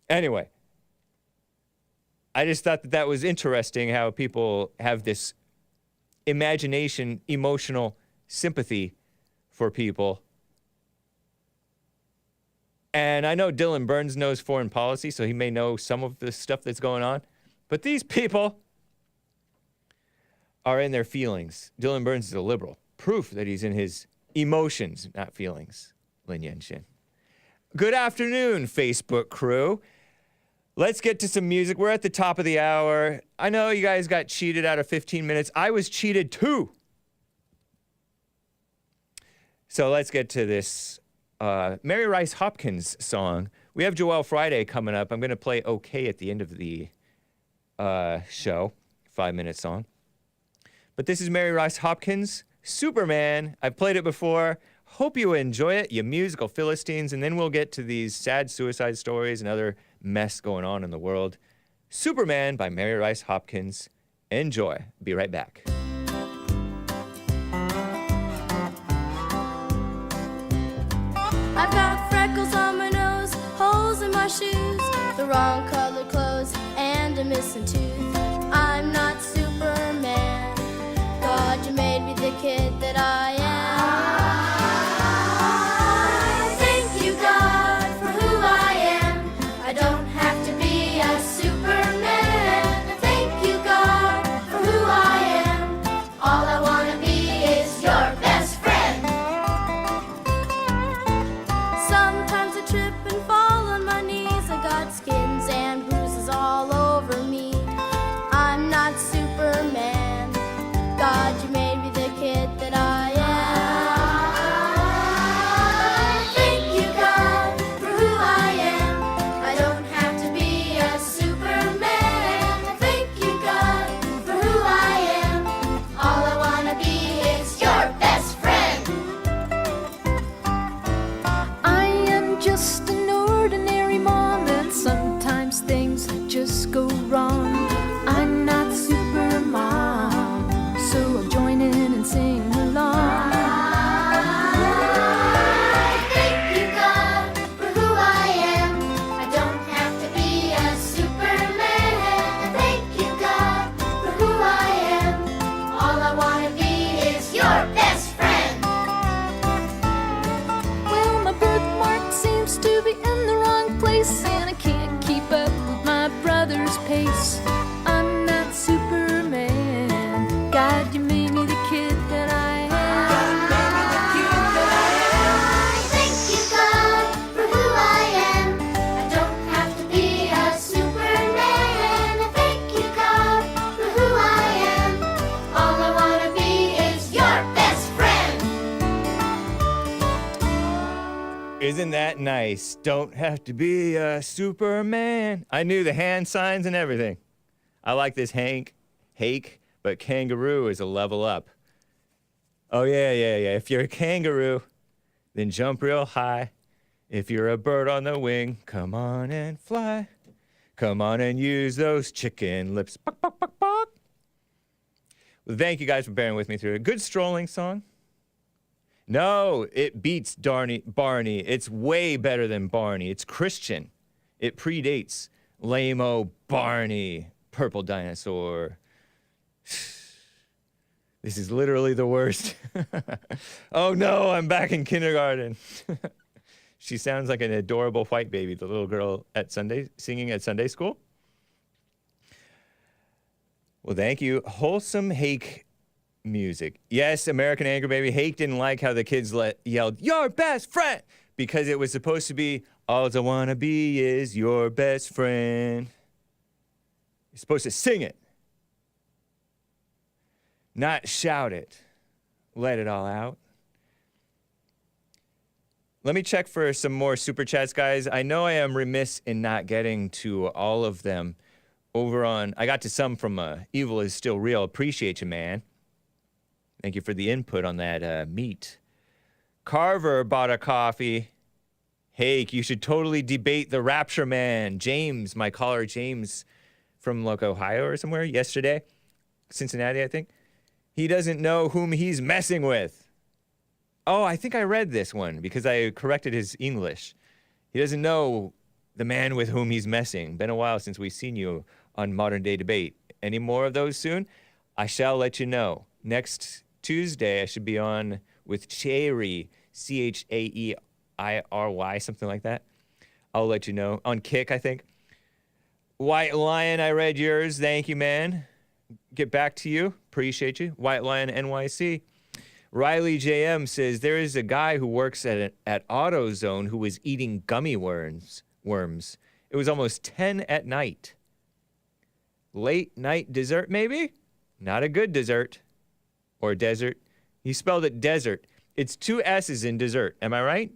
Anyway. I just thought that was interesting how people have this imagination, emotional sympathy for people. And I know Dylan Burns knows foreign policy, so he may know some of the stuff that's going on. But these people are in their feelings. Dylan Burns is a liberal. Proof that he's in his emotions, not feelings. Lin Yenshin. Good afternoon, Facebook crew. Let's get to some music. We're at the top of the hour. I know you guys got cheated out of 15 minutes. I was cheated too. So let's get to this Mary Rice Hopkins song. We have Joelle Friday coming up. I'm going to play OK at the end of the show, 5-minute song. But this is Mary Rice Hopkins, Superman. I've played it before. Hope you enjoy it, you musical Philistines, and then we'll get to these sad suicide stories and other mess going on in the world. Superman by Mary Rice Hopkins. Enjoy. Be right back. I've got freckles on my nose, holes in my shoes, the wrong color clothes, and a missing tooth. I'm not Superman. God, you made me the kid that I am. Sing pace. I'm not Superman. God, you made me the kid that I am. Thank you, God, for who I am. I don't have to be a Superman. Thank you, God, for who I am. All I want to be is your best friend. Isn't that nice? Don't have to be a Superman. I knew the hand signs and everything. I like this Hake, but kangaroo is a level up. Oh, yeah. If you're a kangaroo, then jump real high. If you're a bird on the wing, come on and fly. Come on and use those chicken lips. Buck, buck, buck, buck. Well, thank you guys for bearing with me through a good strolling song. No, it beats Barney. It's way better than Barney. It's Christian. It predates lame-o Barney, purple dinosaur. This is literally the worst. Oh no, I'm back in kindergarten. She sounds like an adorable white baby, the little girl at singing at Sunday school. Well, thank you. Wholesome Hake music. Yes, American Anger Baby. Hake didn't like how the kids yelled, "Your best friend," because it was supposed to be, "All I wanna be is your best friend." You're supposed to sing it, not shout it. Let it all out. Let me check for some more super chats, guys. I know I am remiss in not getting to all of them. I got to some from Evil is Still Real. Appreciate you, man. Thank you for the input on that meat. Carver bought a coffee. Hake, you should totally debate the Rapture man. James, my caller James from Ohio or somewhere yesterday. Cincinnati, I think. He doesn't know whom he's messing with. Oh, I think I read this one because I corrected his English. He doesn't know the man with whom he's messing. Been a while since we've seen you on Modern Day Debate. Any more of those soon? I shall let you know. Next Tuesday, I should be on with Cherry, Chaeiry, something like that. I'll let you know. On Kick, I think. White Lion, I read yours. Thank you, man. Get back to you. Appreciate you. White Lion NYC. Riley JM says, there is a guy who works at AutoZone who was eating gummy worms. It was almost 10 at night. Late night dessert, maybe? Not a good dessert. Or desert. He spelled it desert. It's 2 S's in dessert. Am I right?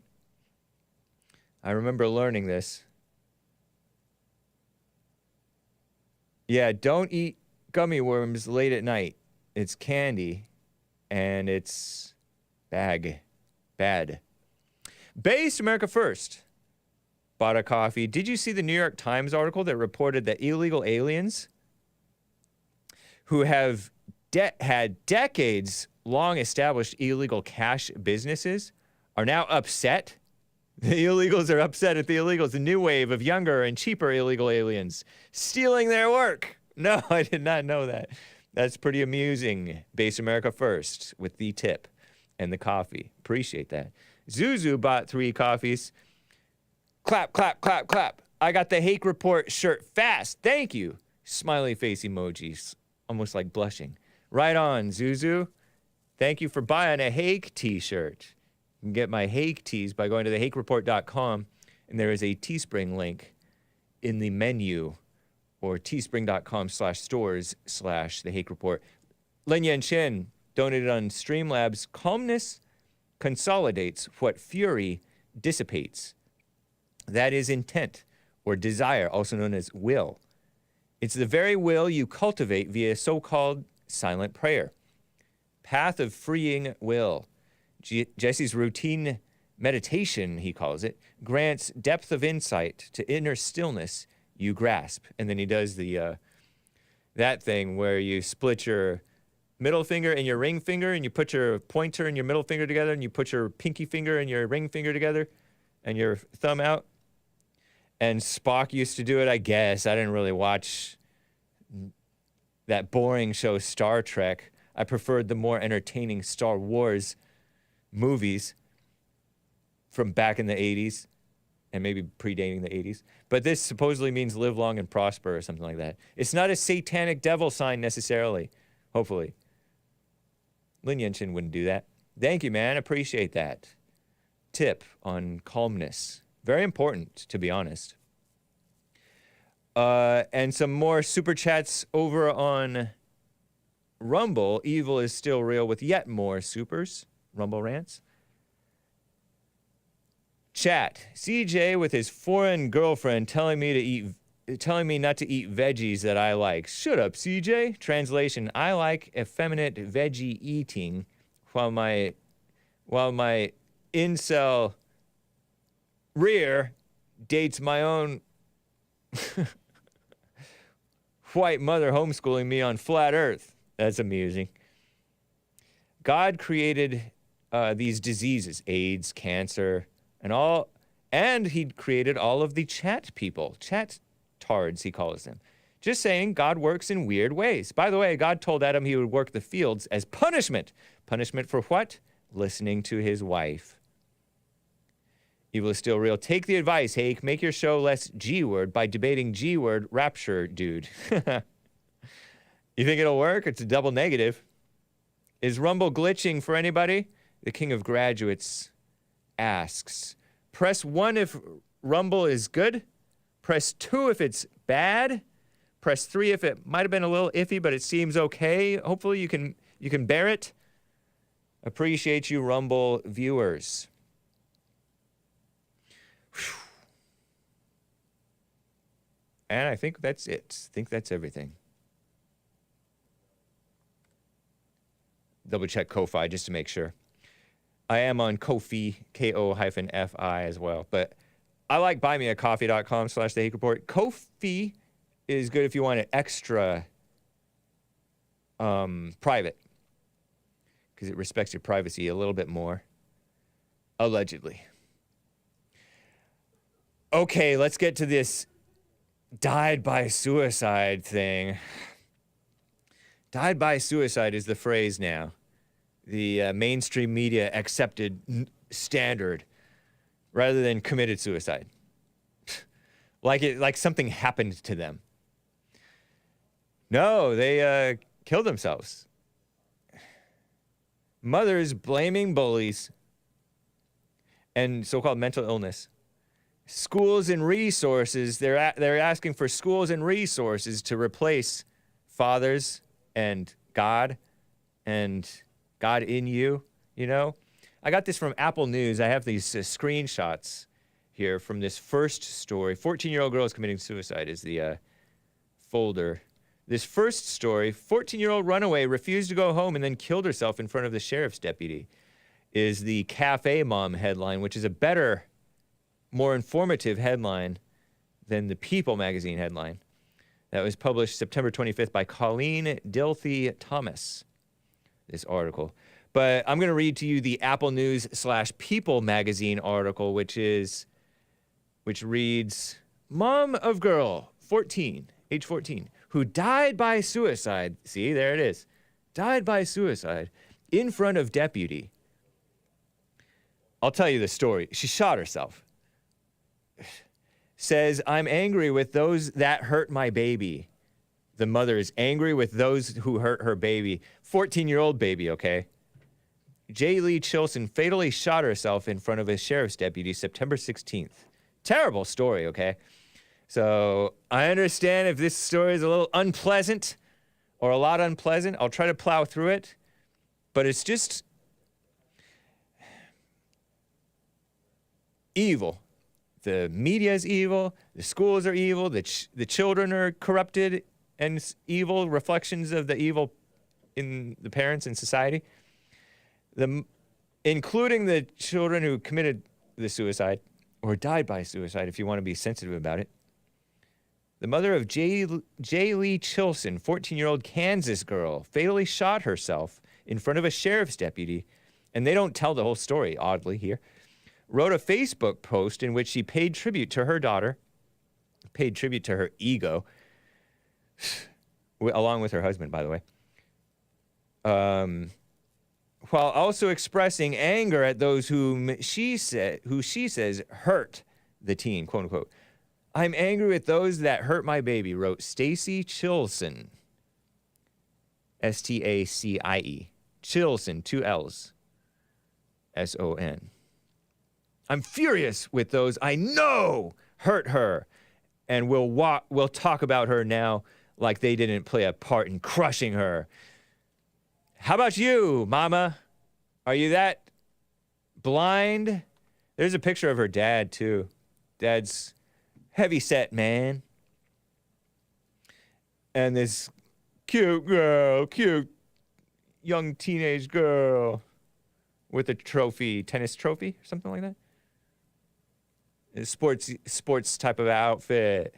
I remember learning this. Yeah, don't eat gummy worms late at night. It's candy. And it's bad. Base America First bought a coffee. Did you see the New York Times article that reported that illegal aliens who have had decades-long established illegal cash businesses are now upset? The illegals are upset at the illegals. The new wave of younger and cheaper illegal aliens stealing their work. No, I did not know that. That's pretty amusing. Base America First with the tip and the coffee. Appreciate that. Zuzu bought 3 coffees. Clap, clap, clap, clap. I got the Hake Report shirt fast. Thank you. Smiley face emojis. Almost like blushing. Right on, Zuzu. Thank you for buying a Hake t-shirt. You can get my Hake tees by going to thehakereport.com, and there is a Teespring link in the menu, or teespring.com/stores/The Hake Report. Len Yan Chen donated on Streamlabs. Calmness consolidates what fury dissipates. That is intent, or desire, also known as will. It's the very will you cultivate via so-called silent prayer. Path of freeing will. Jesse's routine meditation, he calls it, grants depth of insight to inner stillness you grasp. And then he does the that thing where you split your middle finger and your ring finger, and you put your pointer and your middle finger together, and you put your pinky finger and your ring finger together, and your thumb out. And Spock used to do it, I guess. I didn't really watch that boring show Star Trek. I preferred the more entertaining Star Wars movies from back in the 80s. and maybe predating the 80s. But this supposedly means live long and prosper or something like that. It's not a satanic devil sign necessarily, hopefully. Lin Yenshin wouldn't do that. Thank you, man. Appreciate that. Tip on calmness. Very important, to be honest. And some more super chats over on Rumble. Evil is still real with yet more supers. Rumble rants. Chat. CJ with his foreign girlfriend telling me not to eat veggies that I like. Shut up, CJ. Translation: I like effeminate veggie eating while my incel rear dates my own white mother homeschooling me on flat earth. That's amusing. God created these diseases, AIDS, cancer, and he created all of the chat people, chat tards, he calls them. Just saying, God works in weird ways. By the way, God told Adam he would work the fields as punishment. Punishment for what? Listening to his wife. Evil is still real. Take the advice, Hake. Make your show less G-word by debating G-word Rapture, dude. You think it'll work? It's a double negative. Is Rumble glitching for anybody? The King of Graduates asks. Press 1 if Rumble is good. Press 2 if it's bad. Press 3 if it might have been a little iffy, but it seems okay. Hopefully you can bear it. Appreciate you, Rumble viewers. Whew. And I think that's it. I think that's everything. Double check Ko-Fi just to make sure. I am on Ko-Fi, Ko-Fi as well. But I like buymeacoffee.com/The Hake Report. Ko-Fi is good if you want it extra private. Because it respects your privacy a little bit more. Allegedly. Okay, let's get to this died by suicide thing. Died by suicide is the phrase now. The mainstream media accepted standard rather than committed suicide. like something happened to them. No, they killed themselves. Mothers blaming bullies and so-called mental illness. Schools and resources, they're asking for schools and resources to replace fathers and God in you, you know? I got this from Apple News. I have these screenshots here from this first story. 14-year-old girl is committing suicide is the folder. This first story, 14-year-old runaway refused to go home and then killed herself in front of the sheriff's deputy, is the Cafe Mom headline, which is a better, more informative headline than the People magazine headline. That was published September 25th by Colleen Dilthey Thomas, this article. But I'm going to read to you the Apple News/People magazine article, which reads, Mom of girl, 14, age 14, who died by suicide. See, there it is. Died by suicide in front of deputy. I'll tell you the story. She shot herself. Says, I'm angry with those that hurt my baby. The mother is angry with those who hurt her baby. 14-year-old baby, okay? J. Lee Chilson fatally shot herself in front of a sheriff's deputy September 16th. Terrible story, okay? So I understand if this story is a little unpleasant or a lot unpleasant. I'll try to plow through it. But it's just evil. The media is evil. The schools are evil. The children are corrupted and evil, reflections of the evil in the parents and society. Including the children who committed the suicide or died by suicide, if you want to be sensitive about it. The mother of J. Lee Chilson, 14-year-old Kansas girl, fatally shot herself in front of a sheriff's deputy, and they don't tell the whole story, oddly, here, wrote a Facebook post in which she paid tribute to her daughter, paid tribute to her ego, along with her husband, by the way, while also expressing anger at those who she says hurt the teen, quote unquote. I'm angry with those that hurt my baby, wrote Stacy Chilson. Stacie. Chilson, 2 L's. SON. I'm furious with those I know hurt her, and we'll talk about her now like they didn't play a part in crushing her. How about you, Mama? Are you that blind? There's a picture of her dad, too. Dad's heavy set man. And this cute young teenage girl with a trophy, tennis trophy, or something like that. A sports type of outfit.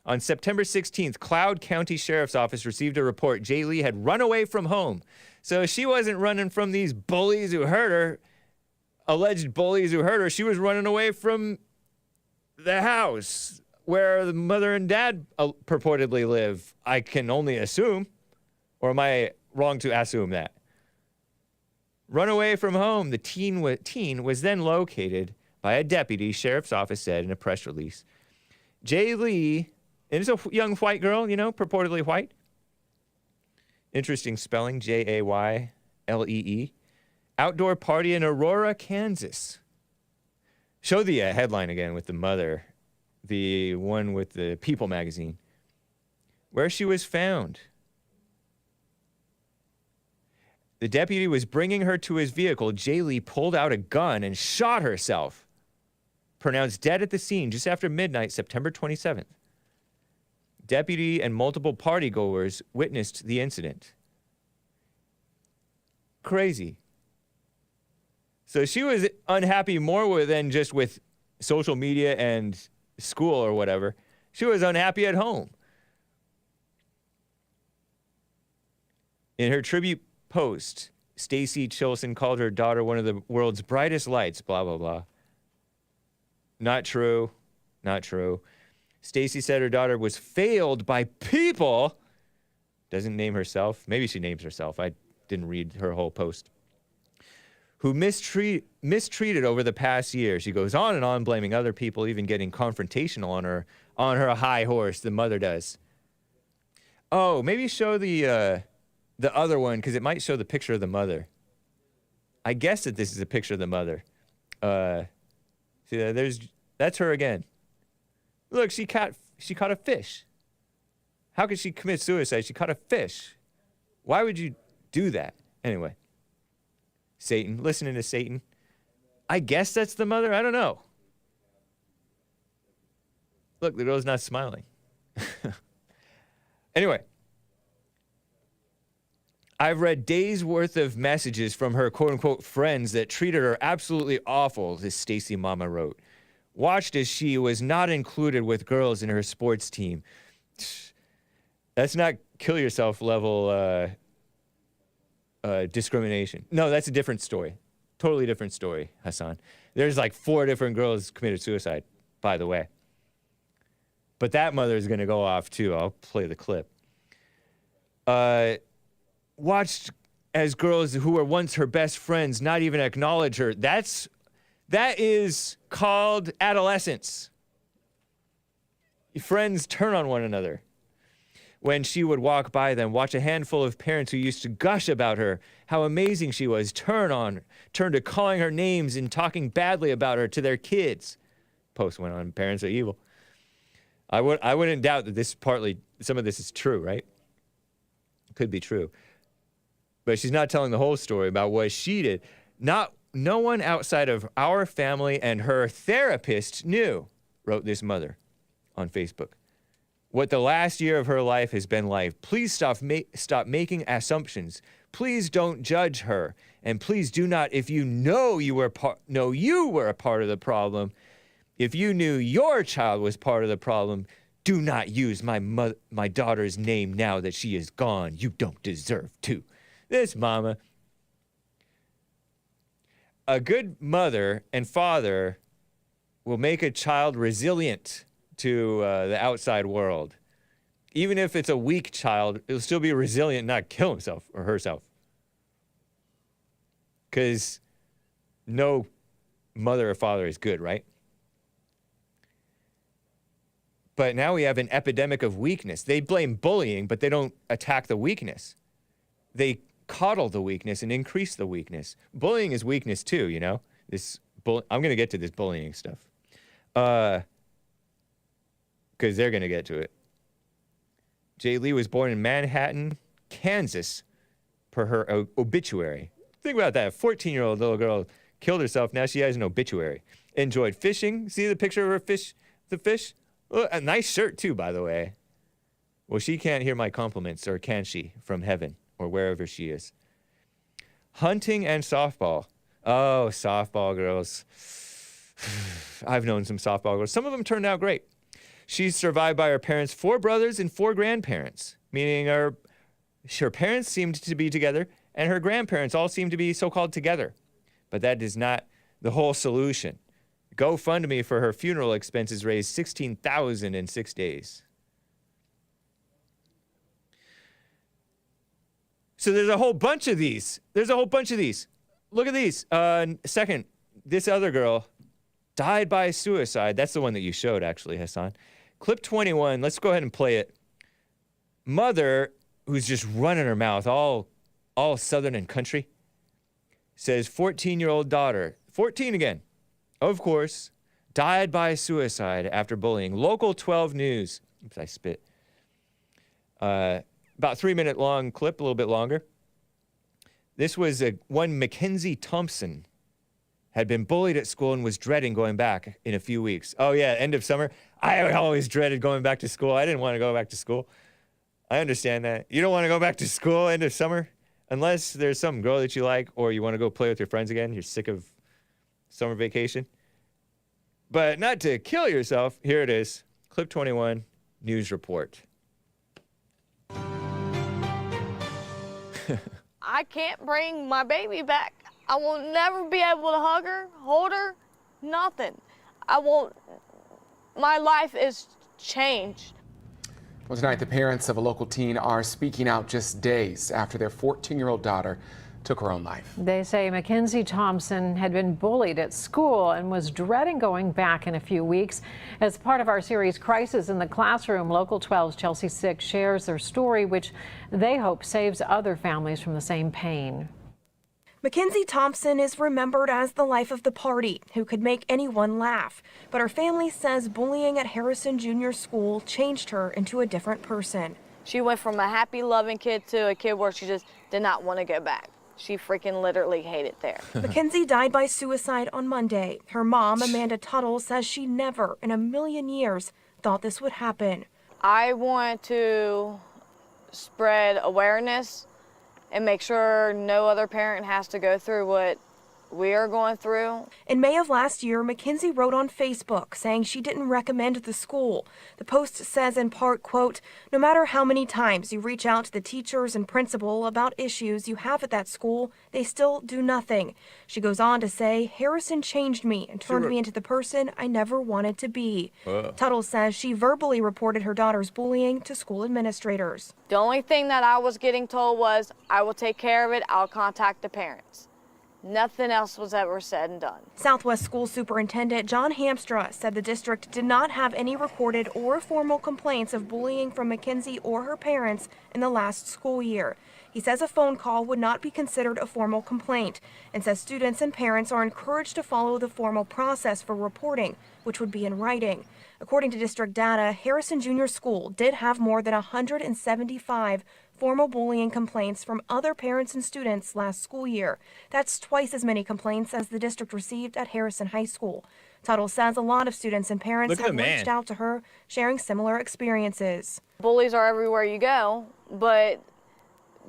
On September 16th, Cloud County Sheriff's Office received a report Jay Lee had run away from home. So she wasn't running from these bullies who hurt her, alleged bullies who hurt her. She was running away from the house where the mother and dad purportedly live. I can only assume. Or am I wrong to assume that? Run away from home. The teen was then located by a deputy, Sheriff's Office said in a press release. Jay Lee, and it's a young white girl, you know, purportedly white. Interesting spelling, Jaylee. Outdoor party in Aurora, Kansas. Show the headline again with the mother, the one with the People magazine. Where she was found. The deputy was bringing her to his vehicle. Jay Lee pulled out a gun and shot herself. Pronounced dead at the scene just after midnight, September 27th. Deputy and multiple partygoers witnessed the incident. Crazy. So she was unhappy more than just with social media and school or whatever. She was unhappy at home. In her tribute post, Stacy Chilson called her daughter one of the world's brightest lights, blah, blah, blah. Not true. Not true. Stacy said her daughter was failed by people. Doesn't name herself. Maybe she names herself. I didn't read her whole post. Who mistreated over the past year. She goes on and on, blaming other people, even getting confrontational on her high horse, the mother does. Oh, maybe show the other one, because it might show the picture of the mother. I guess that this is a picture of the mother. See, that's her again. Look, she caught a fish. How could she commit suicide? She caught a fish. Why would you do that? Anyway. Satan, listening to Satan. I guess that's the mother. I don't know. Look, the girl's not smiling. Anyway. I've read days worth of messages from her quote-unquote friends that treated her absolutely awful, this Stacy mama wrote. Watched as she was not included with girls in her sports team. That's not kill yourself level discrimination. No, that's a different story. Totally different story, Hassan. There's like 4 different girls committed suicide, by the way. But that mother is going to go off too. I'll play the clip. Watched as girls who were once her best friends not even acknowledge her. That is called adolescence. Your friends turn on one another. When she would walk by them, watch a handful of parents who used to gush about her, how amazing she was, turn to calling her names and talking badly about her to their kids. Post went on, parents are evil. I wouldn't doubt that some of this is true, right? Could be true. But she's not telling the whole story about what she did. No one outside of our family and her therapist knew, wrote this mother on Facebook. What the last year of her life has been like. Please stop making assumptions. Please don't judge her. And please do not, if you know you were a part of the problem, if you knew your child was part of the problem, do not use my daughter's name now that she is gone. You don't deserve to. This mama. A good mother and father will make a child resilient to the outside world. Even if it's a weak child, it'll still be resilient, not kill himself or herself. Because no mother or father is good, right? But now we have an epidemic of weakness. They blame bullying, but they don't attack the weakness. They coddle the weakness and increase the weakness. Bullying is weakness too, you know? I'm going to get to this bullying stuff. Because they're going to get to it. Jay Lee was born in Manhattan, Kansas, per her obituary. Think about that. A 14-year-old little girl killed herself. Now she has an obituary. Enjoyed fishing. See the picture of her fish? The fish? Oh, a nice shirt, too, by the way. Well, she can't hear my compliments, or can she, from heaven, or wherever she is. Hunting and softball. Oh, softball girls. I've known some softball girls. Some of them turned out great. She's survived by her parents, 4 brothers and 4 grandparents, meaning her parents seemed to be together, and her grandparents all seemed to be so-called together. But that is not the whole solution. GoFundMe for her funeral expenses raised $16,000 in 6 days. So there's a whole bunch of these. Look at these. Second, this other girl died by suicide. That's the one that you showed, actually, Hassan. Clip 21. Let's go ahead and play it. Mother, who's just running her mouth, all Southern and country, says 14-year-old daughter, 14 again, of course, died by suicide after bullying. Local 12 News. Oops, I spit. About 3-minute long clip, a little bit longer. This was one Mackenzie Thompson had been bullied at school and was dreading going back in a few weeks. Oh yeah, end of summer. I always dreaded going back to school. I didn't want to go back to school. I understand that. You don't want to go back to school end of summer unless there's some girl that you like or you want to go play with your friends again. You're sick of summer vacation. But not to kill yourself. Here it is. Clip 21, news report. I can't bring my baby back. I will never be able to hug her, hold her, nothing. My life is changed. Well, tonight, the parents of a local teen are speaking out just days after their 14-year-old daughter took her own life. They say Mackenzie Thompson had been bullied at school and was dreading going back in a few weeks. As part of our series Crisis in the Classroom, Local 12's Chelsea Six shares their story, which they hope saves other families from the same pain. Mackenzie Thompson is remembered as the life of the party, who could make anyone laugh. But her family says bullying at Harrison Junior School changed her into a different person. She went from a happy, loving kid to a kid where she just did not want to go back. She freaking literally hated there. Mackenzie died by suicide on Monday. Her mom, Amanda Tuttle, says she never in a million years thought this would happen. I want to spread awareness and make sure no other parent has to go through what we are going through. In May of last year, Mackenzie wrote on Facebook saying she didn't recommend the school. The post says in part, quote, "No matter how many times you reach out to the teachers and principal about issues you have at that school, they still do nothing." She goes on to say, "Harrison changed me and turned me into the person I never wanted to be." Tuttle says she verbally reported her daughter's bullying to school administrators. The only thing that I was getting told was, I will take care of it, I'll contact the parents. Nothing else was ever said and done. Southwest School Superintendent John Hamstra said the district did not have any recorded or formal complaints of bullying from Mackenzie or her parents in the last school year. He says a phone call would not be considered a formal complaint and says students and parents are encouraged to follow the formal process for reporting, which would be in writing. According to district data, Harrison Junior School did have more than 175 formal bullying complaints from other parents and students last school year. That's twice as many complaints as the district received at Harrison High School. Tuttle says a lot of students and parents have reached out to her, sharing similar experiences. Bullies are everywhere you go, but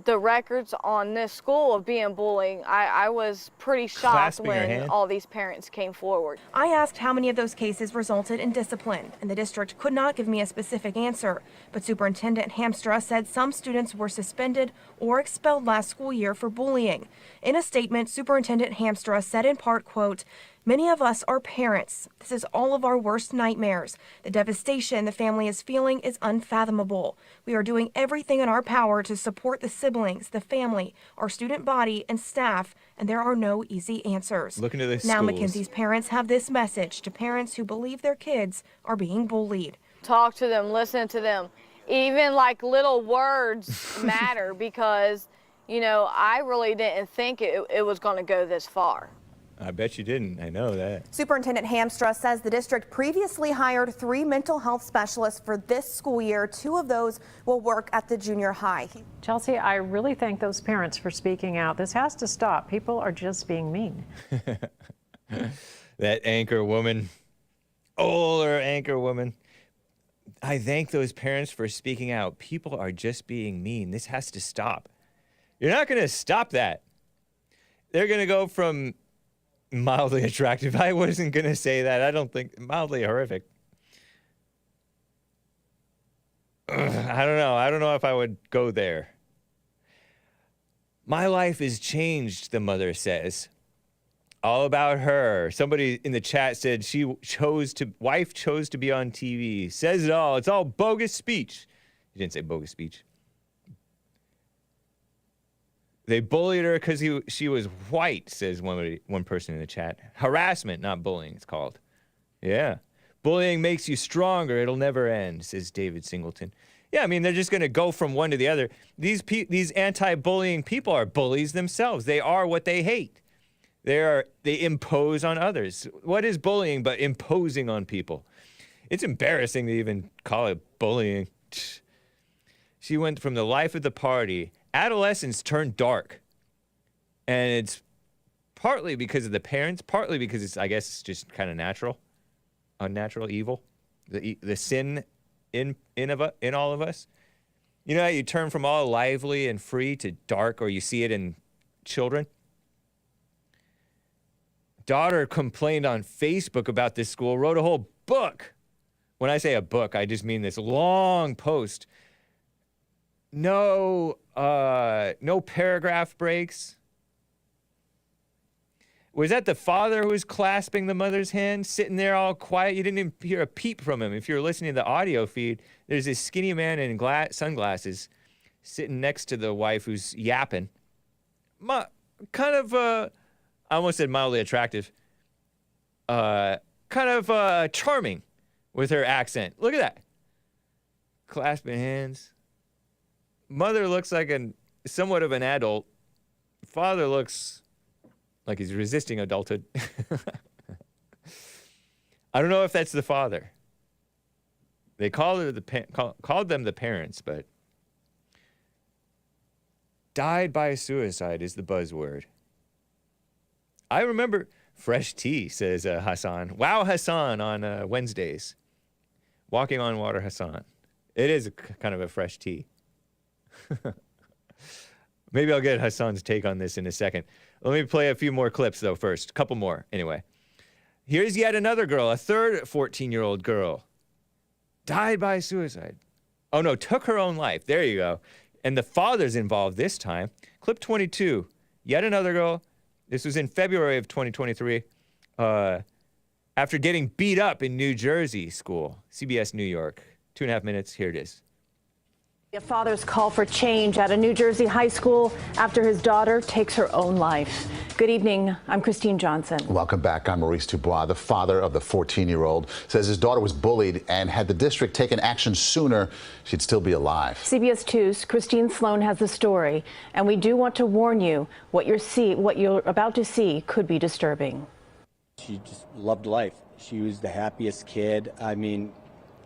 the records on this school of being bullied, I was pretty shocked when all these parents came forward. I asked how many of those cases resulted in discipline, and the district could not give me a specific answer. But Superintendent Hamstra said some students were suspended or expelled last school year for bullying. In a statement, Superintendent Hamstra said in part, quote, Many of us are parents. This is all of our worst nightmares. The devastation the family is feeling is unfathomable. We are doing everything in our power to support the siblings, the family, our student body, and staff, and there are no easy answers. Look into the Now schools. Mackenzie's parents have this message to parents who believe their kids are being bullied. Talk to them, listen to them. Even like little words matter because, you know, I really didn't think it was going to go this far. I bet you didn't. I know that. Superintendent Hamstra says the district previously hired 3 mental health specialists for this school year. 2 of those will work at the junior high. Chelsea, I really thank those parents for speaking out. This has to stop. People are just being mean. That anchor woman, older anchor woman. I thank those parents for speaking out. People are just being mean. This has to stop. You're not going to stop that. They're going to go from mildly attractive. I wasn't going to say that. I don't think mildly horrific. I don't know. I don't know if I would go there. My life is changed, the mother says. All about her. Somebody in the chat said wife chose to be on TV. Says it all. It's all bogus speech. He didn't say bogus speech. They bullied her because she was white, says one person in the chat. Harassment, not bullying, it's called. Yeah. Bullying makes you stronger. It'll never end, says David Singleton. Yeah, I mean, they're just going to go from one to the other. These anti-bullying people are bullies themselves. They are what they hate. They impose on others. What is bullying but imposing on people? It's embarrassing to even call it bullying. She went from the life of the party. Adolescence turned dark. And it's partly because of the parents, partly because it's, I guess, it's just kind of natural. Unnatural evil. The sin in all of us. You know how you turn from all lively and free to dark, or you see it in children? Daughter complained on Facebook about this school, wrote a whole book. When I say a book, I just mean this long post. No paragraph breaks. Was that the father who was clasping the mother's hand, sitting there all quiet? You didn't even hear a peep from him. If you're listening to the audio feed, there's this skinny man in sunglasses sitting next to the wife who's yapping. Kind of, I almost said mildly attractive. Kind of charming with her accent. Look at that. Clasping hands. Mother looks like somewhat of an adult. Father looks like he's resisting adulthood. I don't know if that's the father. They called them the parents, but died by suicide is the buzzword. I remember fresh tea, says Hassan. Wow, Hassan on Wednesdays. Walking on water, Hassan. It is kind of a fresh tea. Maybe I'll get Hassan's take on this in a second. Let me play a few more clips, though, first. A couple more, anyway. Here's yet another girl, a third 14-year-old girl. Died by suicide. Oh, no, took her own life. There you go. And the father's involved this time. Clip 22. Yet another girl. This was in February of 2023. After getting beat up in New Jersey school. CBS New York. 2.5 minutes. Here it is. A father's call for change at a New Jersey high school after his daughter takes her own life. Good evening. I'm Christine Johnson. Welcome back. I'm Maurice Dubois. The father of the 14-year-old says his daughter was bullied, and had the district taken action sooner, she'd still be alive. CBS 2's Christine Sloan has the story, and we do want to warn you what you're about to see could be disturbing. She just loved life. She was the happiest kid. I mean,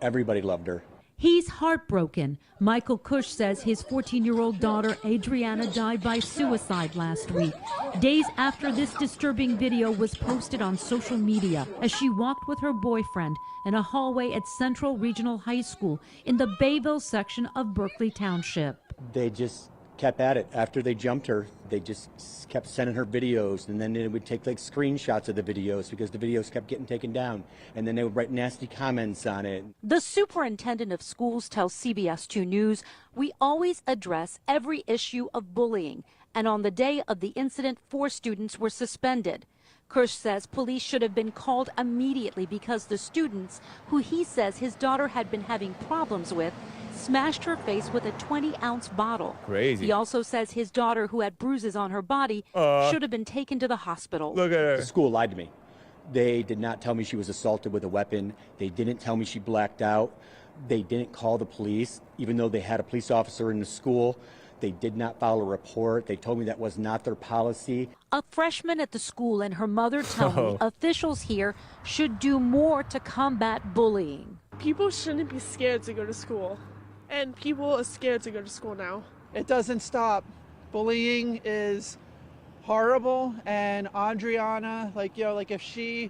everybody loved her. He's heartbroken. Michael Cush says his 14-year-old daughter, Adriana, died by suicide last week, days after this disturbing video was posted on social media as she walked with her boyfriend in a hallway at Central Regional High School in the Bayville section of Berkeley Township. They just kept at it. After they jumped her, they just kept sending her videos, and then they would take like screenshots of the videos because the videos kept getting taken down, and then they would write nasty comments on it. The superintendent of schools tells CBS 2 News, "We always address every issue of bullying, and on the day of the incident, 4 students were suspended. Kush says police should have been called immediately because the students, who he says his daughter had been having problems with, smashed her face with a 20-ounce bottle. Crazy. He also says his daughter, who had bruises on her body, should have been taken to the hospital. Look at her. The school lied to me. They did not tell me she was assaulted with a weapon. They didn't tell me she blacked out. They didn't call the police, even though they had a police officer in the school. They did not file a report. They told me that was not their policy. A freshman at the school and her mother tell me officials here should do more to combat bullying. People shouldn't be scared to go to school, and people are scared to go to school now. It doesn't stop. Bullying is horrible, and Adriana, if she,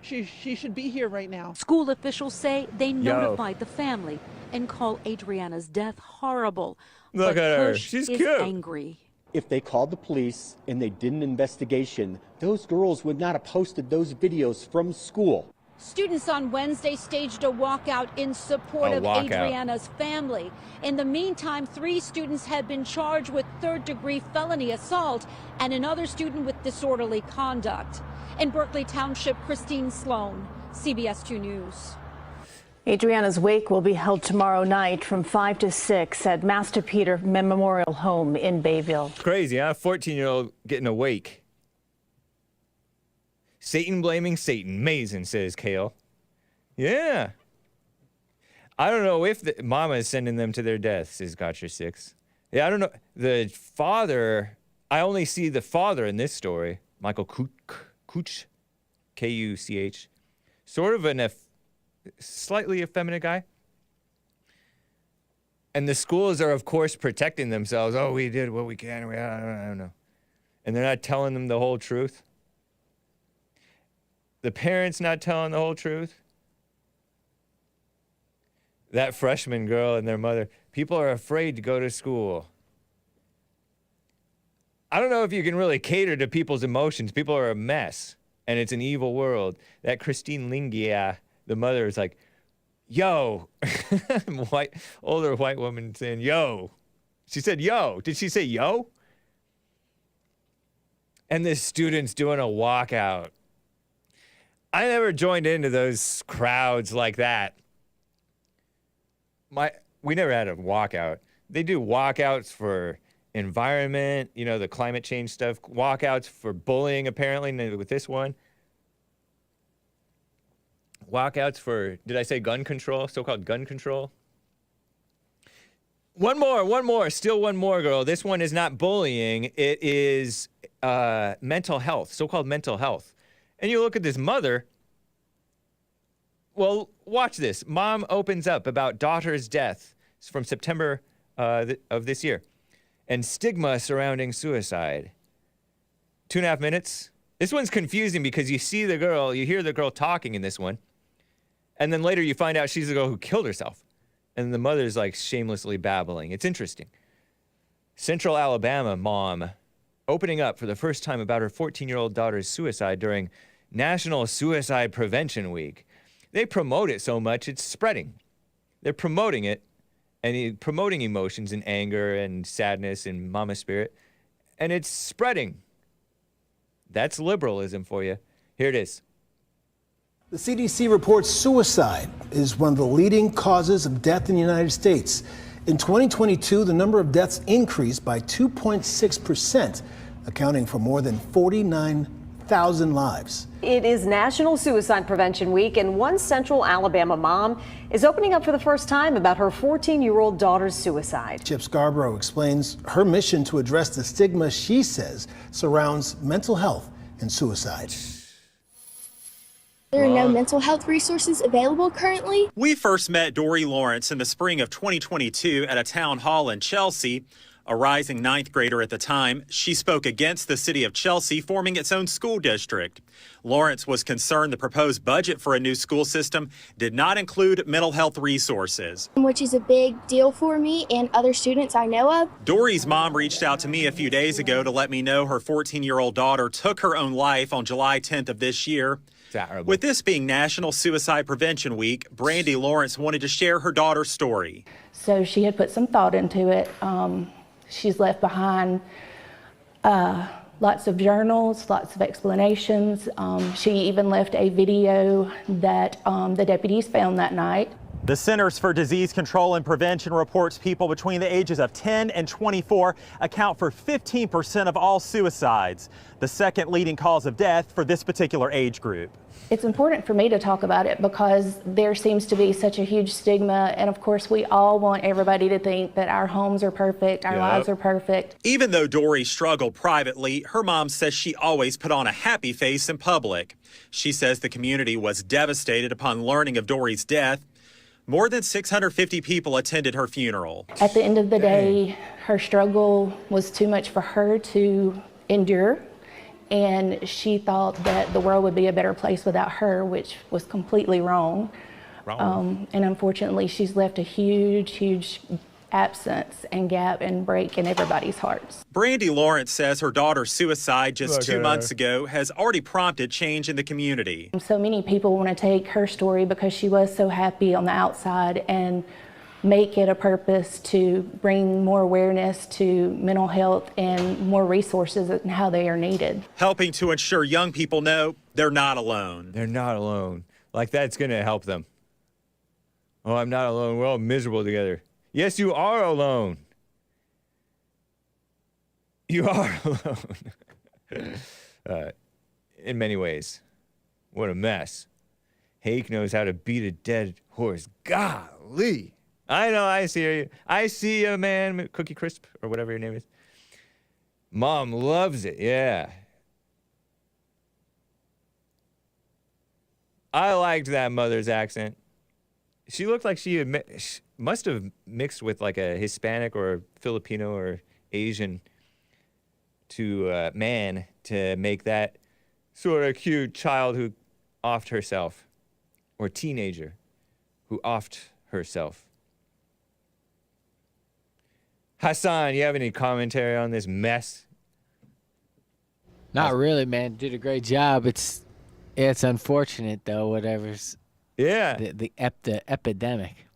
she should be here right now. School officials say they notified the family and call Adriana's death horrible. Look but at her. Kush She's is cute. Angry. If they called the police and they did an investigation, those girls would not have posted those videos from school. Students on Wednesday staged a walkout in support of Adriana's family. In the meantime, 3 students had been charged with third-degree felony assault and another student with disorderly conduct. In Berkeley Township, Christine Sloan, CBS 2 News. Adriana's wake will be held tomorrow night from 5 to 6 at Master Peter Memorial Home in Bayville. Crazy, huh? 14-year-old getting a wake. Satan blaming Satan. Amazing, says Kale. Yeah. I don't know if the mama is sending them to their death, says Gotcha6. Yeah, I don't know. The father, I only see the father in this story. Michael Kuch, K-U-C-H. Sort of an slightly effeminate guy. And the schools are, of course, protecting themselves. Oh, we did what we can. I don't know. And they're not telling them the whole truth. The parents not telling the whole truth. That freshman girl and their mother. People are afraid to go to school. I don't know if you can really cater to people's emotions. People are a mess. And it's an evil world. That Christine Lingia, the mother, is like, yo. Older white woman saying, yo. She said, yo. Did she say yo? And this student's doing a walkout. I never joined into those crowds like that. We never had a walkout. They do walkouts for environment, the climate change stuff. Walkouts for bullying, apparently, with this one. Walkouts for, did I say gun control? So-called gun control. One more. Still one more, girl. This one is not bullying. It is mental health, so-called mental health. And you look at this mother. Well, watch this. Mom opens up about daughter's death. It's from September of this year. And stigma surrounding suicide. 2.5 minutes. This one's confusing because you see the girl, you hear the girl talking in this one. And then later you find out she's the girl who killed herself. And the mother's like shamelessly babbling. It's interesting. Central Alabama mom opening up for the first time about her 14-year-old daughter's suicide during National Suicide Prevention Week. They promote it so much, it's spreading. They're promoting it, and promoting emotions and anger and sadness and mama spirit, and it's spreading. That's liberalism for you. Here it is. The CDC reports suicide is one of the leading causes of death in the United States. In 2022, the number of deaths increased by 2.6%, accounting for more than 49,000 lives. It is National Suicide Prevention Week, and one Central Alabama mom is opening up for the first time about her 14-year-old daughter's suicide. Chip Scarborough explains her mission to address the stigma she says surrounds mental health and suicide. There are no mental health resources available currently. We first met Dory Lawrence in the spring of 2022 at a town hall in Chelsea. A rising 9th grader at the time, she spoke against the city of Chelsea forming its own school district. Lawrence was concerned the proposed budget for a new school system did not include mental health resources, which is a big deal for me and other students I know of. Dory's mom reached out to me a few days ago to let me know her 14-year-old daughter took her own life on July 10th of this year. Terrible. With this being National Suicide Prevention Week, Brandy Lawrence wanted to share her daughter's story. So she had put some thought into it. She's left behind lots of journals, lots of explanations. She even left a video that the deputies found that night. The Centers for Disease Control and Prevention reports people between the ages of 10 and 24 account for 15% of all suicides, the second leading cause of death for this particular age group. It's important for me to talk about it because there seems to be such a huge stigma, and of course we all want everybody to think that our homes are perfect, our lives are perfect. Even though Dory struggled privately, her mom says she always put on a happy face in public. She says the community was devastated upon learning of Dory's death. More than 650 people attended her funeral. At the end of the day, her struggle was too much for her to endure, and she thought that the world would be a better place without her, which was completely wrong. And unfortunately, she's left a huge absence and gap and break in everybody's hearts. Brandy Lawrence says her daughter's suicide just 2 months ago has already prompted change in the community. So many people want to take her story because she was so happy on the outside and make it a purpose to bring more awareness to mental health and more resources and how they are needed. Helping to ensure young people know they're not alone. They're not alone. Like that's going to help them. Oh, I'm not alone. We're all miserable together. Yes, you are alone. You are alone. In many ways. What a mess. Hake knows how to beat a dead horse. Golly. I know, I see you. I see you, man. Cookie Crisp, or whatever your name is. Mom loves it, yeah. I liked that mother's accent. She looked like she must have mixed with like a Hispanic or Filipino or Asian man to make that sort of cute child who offed herself, or teenager who offed herself. Hassan, you have any commentary on this mess? Not really, man. Did a great job. It's unfortunate though. Whatever's. Yeah. The epidemic.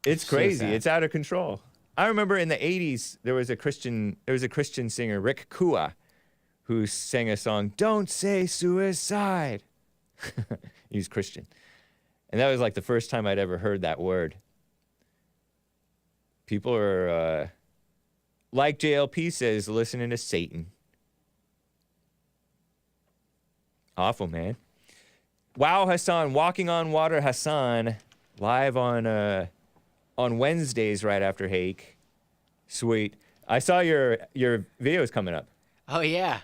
It's crazy. Suicide. It's out of control. I remember in the 80s there was a Christian singer, Rick Kua, who sang a song, "Don't Say Suicide." He's Christian. And that was like the first time I'd ever heard that word. People are like JLP says, listening to Satan. Awful, man. Wow, Hassan, Walking on Water Hassan, live on Wednesdays right after Hake. Sweet. I saw your videos coming up. Oh yeah.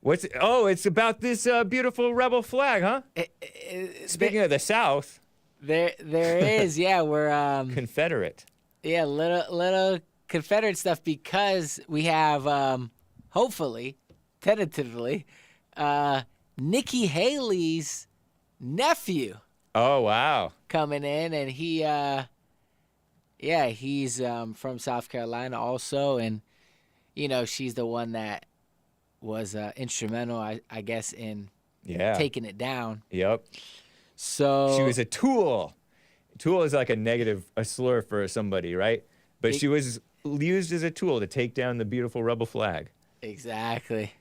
It's about this beautiful rebel flag, huh? Speaking of the South. There is, yeah. We're Confederate. Yeah, little Confederate stuff because we have hopefully, tentatively, Nikki Haley's nephew. Oh wow. Coming in, and he's from South Carolina also, and she's the one that was instrumental, I guess, in taking it down. Yep. So she was a tool. Tool is like a slur for somebody, right? But she was used as a tool to take down the beautiful rebel flag. Exactly.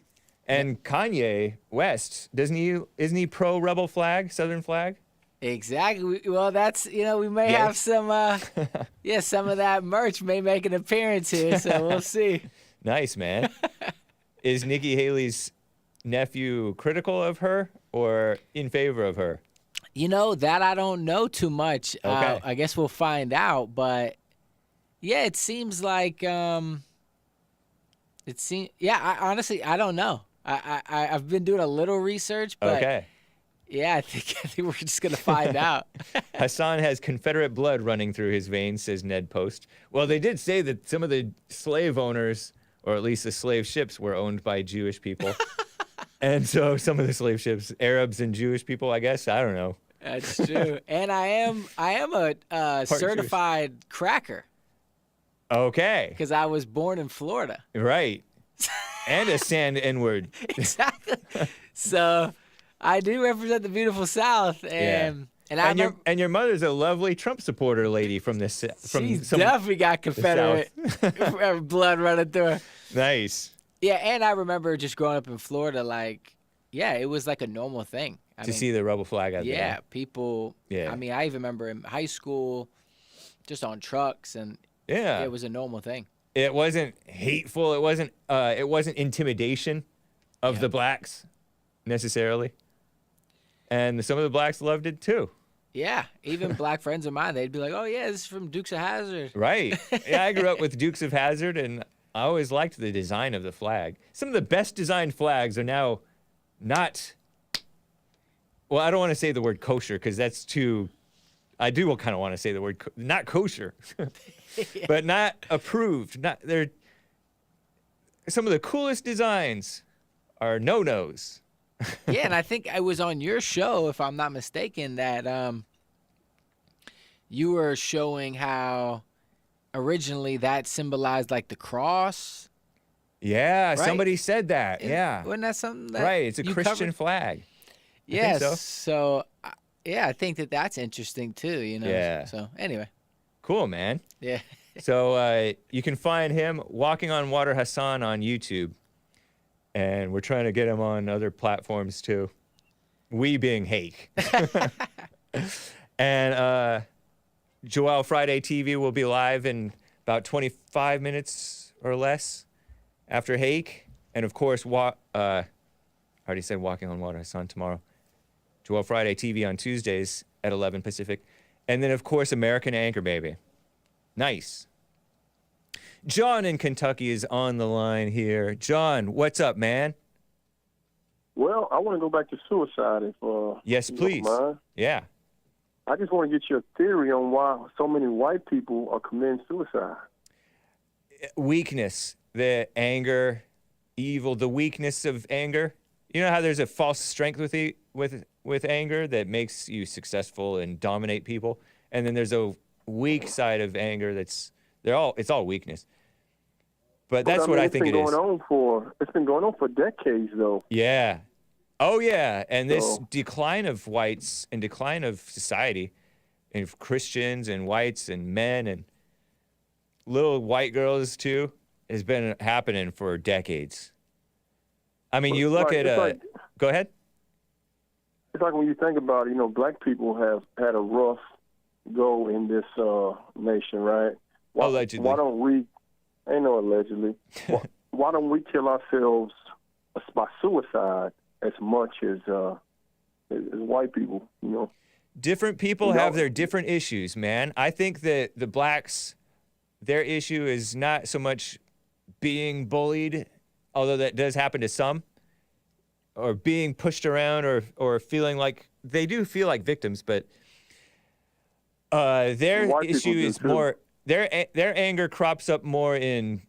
And Kanye West, isn't he pro rebel flag, Southern flag? Exactly. Well, that's, we may have some, some of that merch may make an appearance here, so we'll see. Nice, man. Is Nikki Haley's nephew critical of her or in favor of her? That I don't know too much. Okay. I guess we'll find out, but yeah, it seems like, I honestly, I don't know. I've been doing a little research, but okay. Yeah, I think we're just going to find out. Hassan has Confederate blood running through his veins, says Ned Post. Well, they did say that some of the slave owners, or at least the slave ships, were owned by Jewish people. And so some of the slave ships, Arabs and Jewish people, I guess. I don't know. That's true. And I am a certified Jewish cracker. Okay. Because I was born in Florida. Right. And a sand N-word. Exactly. So I do represent the beautiful South, and your mother's a lovely Trump supporter lady from this. She's definitely got Confederate blood running through her. Nice. Yeah, and I remember just growing up in Florida, like, yeah, it was like a normal thing. To see the rebel flag out there. Yeah, people. Yeah. I mean, I even remember in high school, just on trucks, and Yeah. it was a normal thing. It wasn't hateful. It wasn't intimidation of the blacks necessarily. And some of the blacks loved it too. Yeah, even black friends of mine, they'd be like, "Oh yeah, this is from Dukes of Hazzard." Right. Yeah, I grew up with Dukes of Hazzard, and I always liked the design of the flag. Some of the best designed flags are now not. Well, I don't want to say the word kosher because that's too. I do kind of want to say the word not kosher, but not approved. They're some of the coolest designs are no-nos. Yeah, and I think I was on your show, if I'm not mistaken, that you were showing how originally that symbolized like the cross. Yeah, Right? somebody said that. Yeah. Wasn't that something that Right, it's a you Christian covered? flag. Yes. so. So, yeah, I think that's interesting too, you know. Yeah. So, anyway. Cool, man. Yeah. So you can find him Walking on Water HASSAN on YouTube. And we're trying to get him on other platforms too. We being Hake. And Joel Friday TV will be live in about 25 minutes or less after Hake. And of course, I already said Walking on Water HASSAN tomorrow. Joel Friday TV on Tuesdays at 11 Pacific. And then, of course, American Anchor Baby. Nice. John in Kentucky is on the line here. John, what's up, man? Well, I want to go back to suicide if yes, you please. don't mind. Yeah. I just want to get your theory on why so many white people are committing suicide. Weakness, the anger, evil, the weakness of anger. You know how there's a false strength with anger that makes you successful and dominate people, and then there's a weak side of anger it's all weakness. But that's what I think it is. It's been going on for decades, though. Yeah. Oh, yeah. And this decline of whites and decline of society, and of Christians and whites and men and little white girls too, has been happening for decades. I mean, you look at go ahead. It's like when you think about it, black people have had a rough go in this nation, right? Allegedly. Why don't we? Ain't no allegedly. why don't we kill ourselves by suicide as much as white people? Different people have their different issues, man. I think that the blacks, their issue is not so much being bullied, although that does happen to some, or being pushed around, or feeling like they do feel like victims, but their issue is more. Their anger crops up more in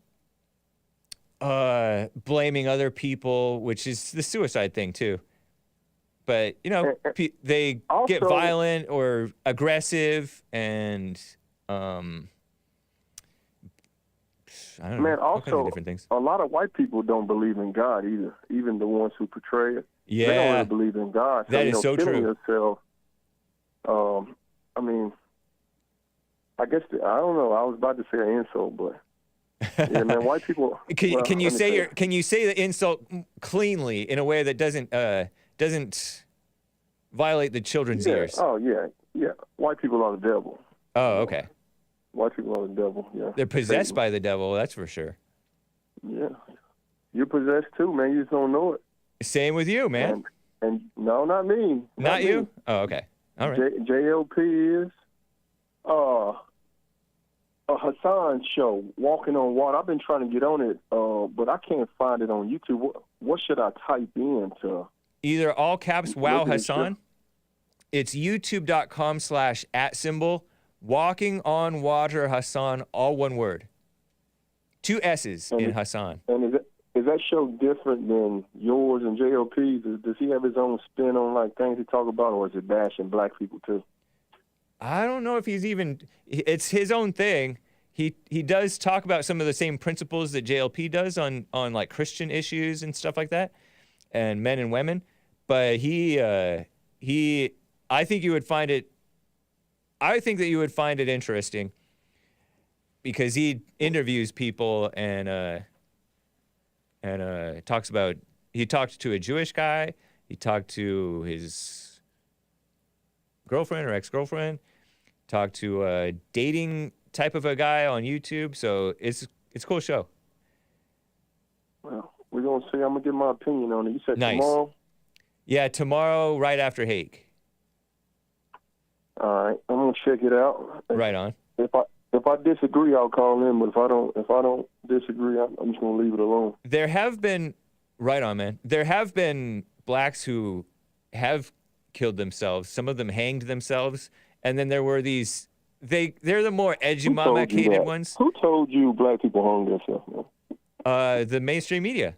blaming other people, which is the suicide thing too. But they get violent or aggressive, and I don't know, all kinds of different things. A lot of white people don't believe in God either. Even the ones who portray it, yeah, they don't really believe in God. That is so killing true. Yourself, I mean. I guess I don't know. I was about to say an insult, but yeah, man, white people. Can you say the insult cleanly in a way that doesn't violate the children's ears? Oh yeah. White people are the devil. Oh, okay. White people are the devil. Yeah. They're possessed by the devil. That's for sure. Yeah, you're possessed too, man. You just don't know it. Same with you, man. And no, not me. Not you? Me. Oh, okay. All right. JLP is. A HASSAN show, Walking on Water. I've been trying to get on it, but I can't find it on YouTube. What should I type in to? Either all caps Wow HASSAN. It's youtube.com/@ Walking on Water HASSAN, all one word. 2 S's in HASSAN. And is that show different than yours and JLP's? Does he have his own spin on like things he talk about, or is it bashing black people too? I don't know if it's his own thing. He does talk about some of the same principles that JLP does on like Christian issues and stuff like that, and men and women. But I think you would find it. I think that you would find it interesting because he interviews people and and he talked to a Jewish guy. He talked to his girlfriend or ex-girlfriend. Talked to a dating type of a guy on YouTube. So it's a cool show. Well, we're going to see. I'm going to give my opinion on it. You said Nice. tomorrow? Yeah, tomorrow right after Hake. All right. I'm going to check it out. Right on. If I disagree, I'll call in. But if I don't disagree, I'm just going to leave it alone. There have been, right on, man. There have been blacks who have killed themselves. Some of them hanged themselves. And then there were these, they're the more edgy mama-cated ones. Who told you black people hung themselves, man? The mainstream media.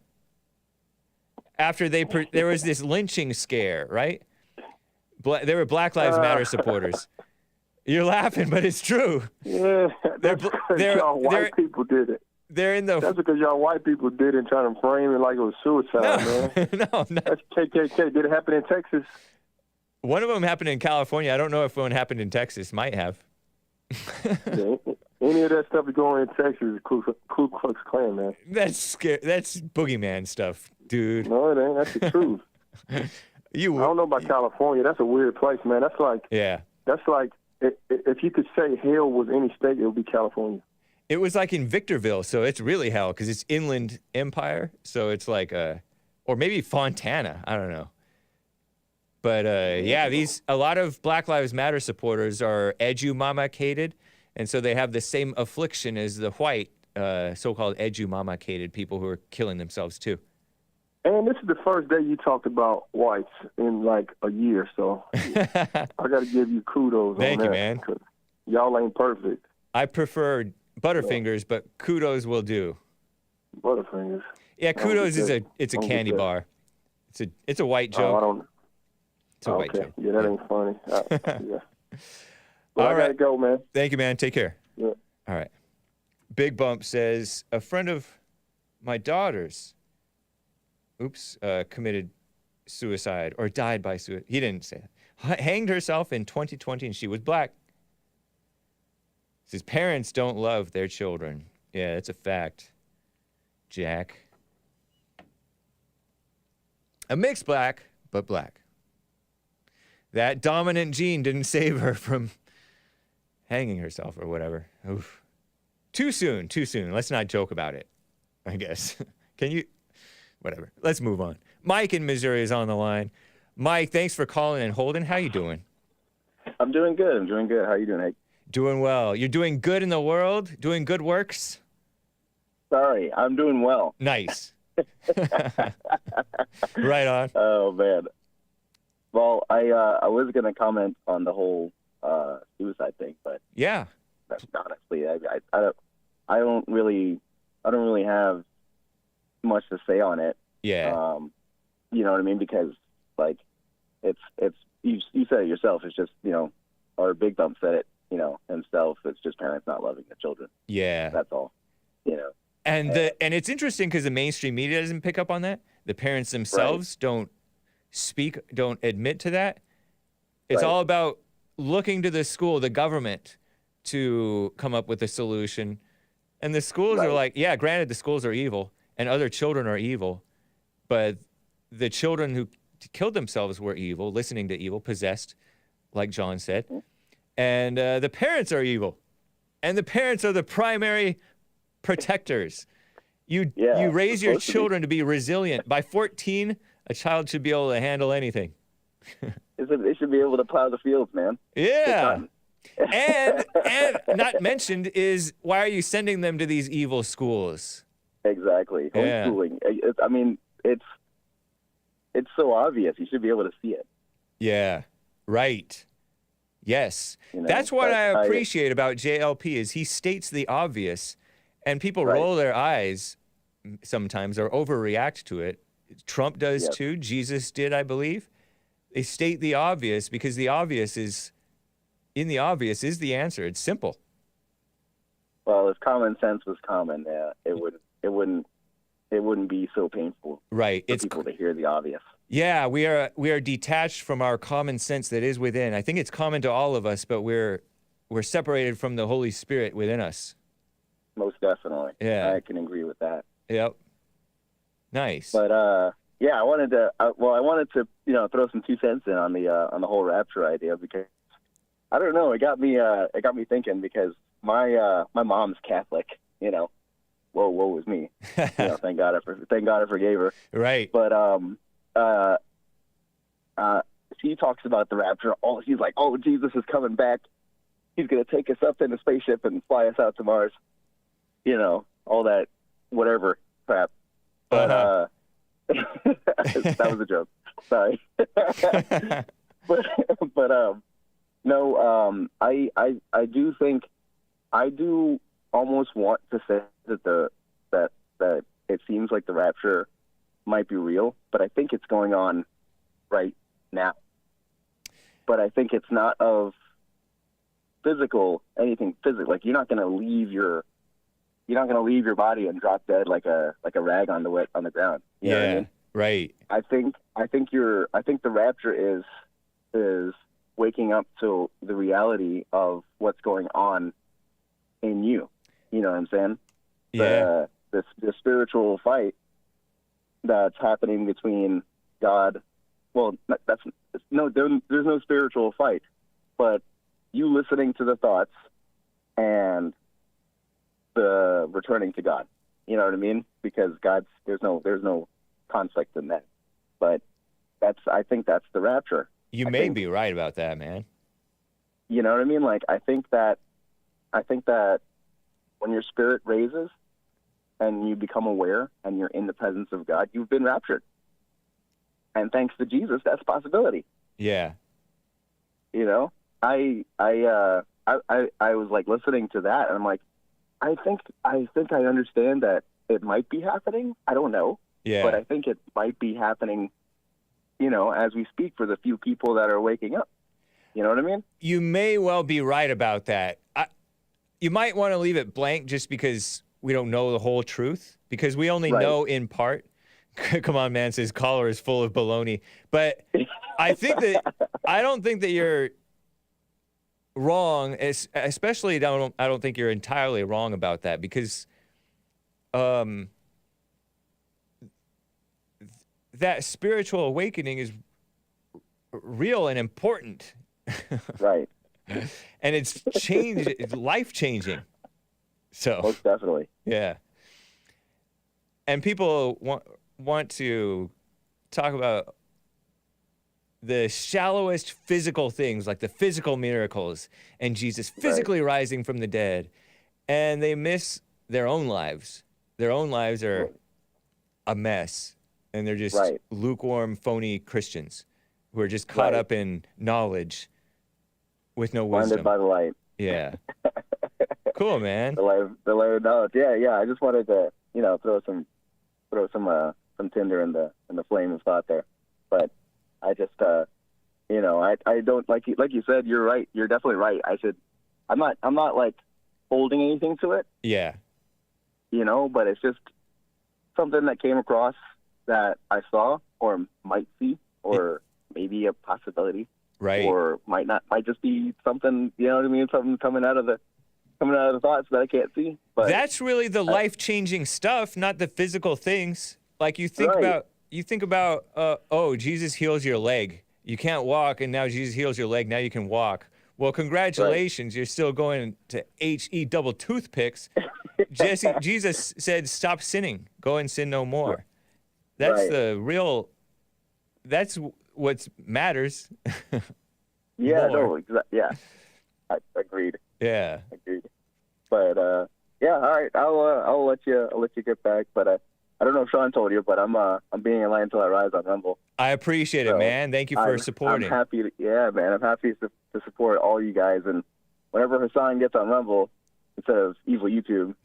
After there was this lynching scare, right? There were Black Lives Matter supporters. You're laughing, but it's true. Yeah, that's because y'all white people did it. That's because y'all white people did it, trying to frame it like it was suicide, man. No. That's KKK. Did it happen in Texas? One of them happened in California. I don't know if one happened in Texas. Might have. Yeah, any of that stuff is going in Texas is Ku Klux Klan, man. That's scary. That's boogeyman stuff, dude. No, it ain't. That's the truth. I don't know about California. That's a weird place, man. That's like if you could say hell was any state, it would be California. It was like in Victorville, so it's really hell because it's inland empire. So it's like or maybe Fontana. I don't know. But a lot of Black Lives Matter supporters are edu-mama-cated, and so they have the same affliction as the white so-called edu-mama-cated people who are killing themselves too. And this is the first day you talked about whites in like a year, so I got to give you kudos. Thank on you, that, man. Y'all ain't perfect. I prefer Butterfingers, but kudos will do. Butterfingers. Yeah, kudos is a candy bar. It's a white joke. It's a white joke. Yeah, that ain't funny. Yeah. All I gotta go, man. Thank you, man. Take care. Yeah. All right. Big Bump says, a friend of my daughter's, committed suicide or died by suicide. He didn't say that. Hanged herself in 2020 and she was black. Says parents don't love their children. Yeah, that's a fact, Jack. A mixed black, but black. That dominant gene didn't save her from hanging herself or whatever. Oof. Too soon. Let's not joke about it, I guess. Can you? Whatever. Let's move on. Mike in Missouri is on the line. Mike, thanks for calling and holding. How you doing? I'm doing good. How you doing, Hake? Doing well. You're doing good in the world? Doing good works? Sorry, I'm doing well. Nice. Right on. Oh, man. Well, I was going to comment on the whole suicide thing, but yeah, honestly, I don't really have much to say on it. Yeah. You know what I mean? Because like, it's you said it yourself. It's just or Big Bump said it himself. It's just parents not loving their children. Yeah. That's all. And it's interesting because the mainstream media doesn't pick up on that. The parents themselves don't admit to that. It's all about looking to the school, the government, to come up with a solution. And the schools are like, yeah, granted, the schools are evil and other children are evil, but the children who killed themselves were evil, listening to evil, possessed, like John said. And the parents are evil. And the parents are the primary protectors. You raise your children to be resilient. By 14, a child should be able to handle anything. They should be able to plow the fields, man. Yeah. and not mentioned is, why are you sending them to these evil schools? Exactly. Homeschooling. Yeah. It's so obvious. You should be able to see it. Yeah. Right. Yes. That's what I appreciate about JLP is he states the obvious, and people roll their eyes sometimes or overreact to it. Trump does too. Jesus did, I believe. They state the obvious because the obvious is the answer. It's simple. Well, if common sense was common, it wouldn't be so painful. Right. For people to hear the obvious. Yeah, we are detached from our common sense that is within. I think it's common to all of us, but we're separated from the Holy Spirit within us. Most definitely. Yeah. I can agree with that. Yep. Nice. But yeah, I wanted to throw some 2 cents in on the whole rapture idea, because I don't know, it got me thinking, because my mom's Catholic, Whoa was me. Thank God I forgave her. Right. But she talks about the rapture. She's like, oh, Jesus is coming back. He's gonna take us up in a spaceship and fly us out to Mars. All that whatever crap. But that was a joke. Sorry. but no, I do think, I do almost want to say that that it seems like the rapture might be real, but I think it's going on right now. But I think it's not of anything physical. Like, you're not going to leave your body and drop dead like a rag on the ground. You know what I mean? Right. I think the rapture is waking up to the reality of what's going on in you. You know what I'm saying? Yeah. The spiritual fight that's happening between God. Well, there's no spiritual fight, but you listening to the thoughts and the returning to God. You know what I mean? Because there's no conflict in that. But I think that's the rapture. You may be right about that, man. You know what I mean? Like, I think that when your spirit raises and you become aware and you're in the presence of God, you've been raptured. And thanks to Jesus, that's a possibility. Yeah. I was like listening to that, and I'm like, I think I understand that it might be happening. I don't know. Yeah. But I think it might be happening, as we speak, for the few people that are waking up. You know what I mean? You may well be right about that. You might want to leave it blank just because we don't know the whole truth, because we only know in part. Come on, man, says caller is full of baloney. But I don't think that you're wrong, especially I don't think you're entirely wrong about that, because that spiritual awakening is real and important. Right. And it's life-changing. So most definitely. Yeah. And people want to talk about the shallowest physical things, like the physical miracles and Jesus physically rising from the dead, and they miss their own lives. Their own lives are a mess, and they're just lukewarm, phony Christians who are just caught up in knowledge with no wisdom. Blinded by the light. Yeah. Cool, man. The light of knowledge. Yeah. I just wanted to, throw some tinder in the flame of thought there. But I just, I don't, like you said, you're right. You're definitely right. I'm not like holding anything to it. Yeah. But it's just something that came across that I saw or might see, or maybe a possibility. Right. Or might just be something, you know what I mean? Something coming out of the thoughts that I can't see. But that's really the life-changing stuff, not the physical things. Like you think about, Jesus heals your leg. You can't walk, and now Jesus heals your leg. Now you can walk. Well, congratulations. You're still going to HE double toothpicks. Jesus said, stop sinning. Go and sin no more. That's the real, that's what matters. Yeah, no, yeah. I agreed. Yeah. Agreed. But yeah, all right. I'll let you get back. But I don't know if Sean told you, but I'm being in line until I rise on Rumble. I appreciate it, man. Thank you for supporting. I'm happy. I'm happy to support all you guys. And whenever HASSAN gets on Rumble, instead of evil YouTube,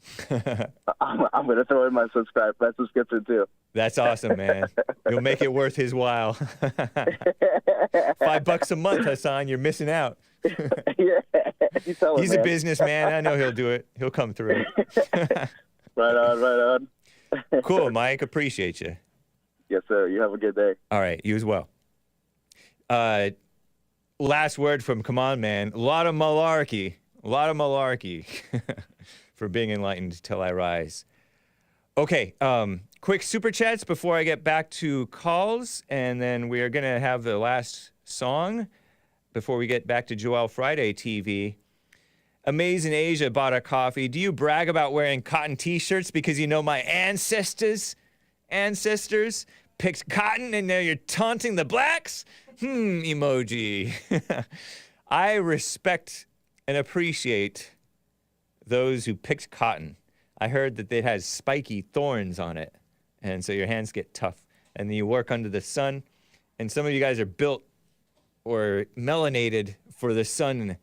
I'm going to throw in my subscription too. That's awesome, man. You'll make it worth his while. $5 a month, HASSAN. You're missing out. Yeah, he's a businessman. I know he'll do it. He'll come through. Right on. Cool, Mike. Appreciate you. Yes, sir. You have a good day. All right. You as well. Last word from Come On Man. A lot of malarkey for being enlightened till I rise. Okay. Quick super chats before I get back to calls, and then we are going to have the last song before we get back to Joel Friday TV. Amazing Asia bought a coffee. Do you brag about wearing cotton t-shirts because you know my ancestors picked cotton and now you're taunting the blacks? Emoji. I respect and appreciate those who picked cotton. I heard that it has spiky thorns on it, and so your hands get tough, and then you work under the sun, and some of you guys are built or melanated for the sun,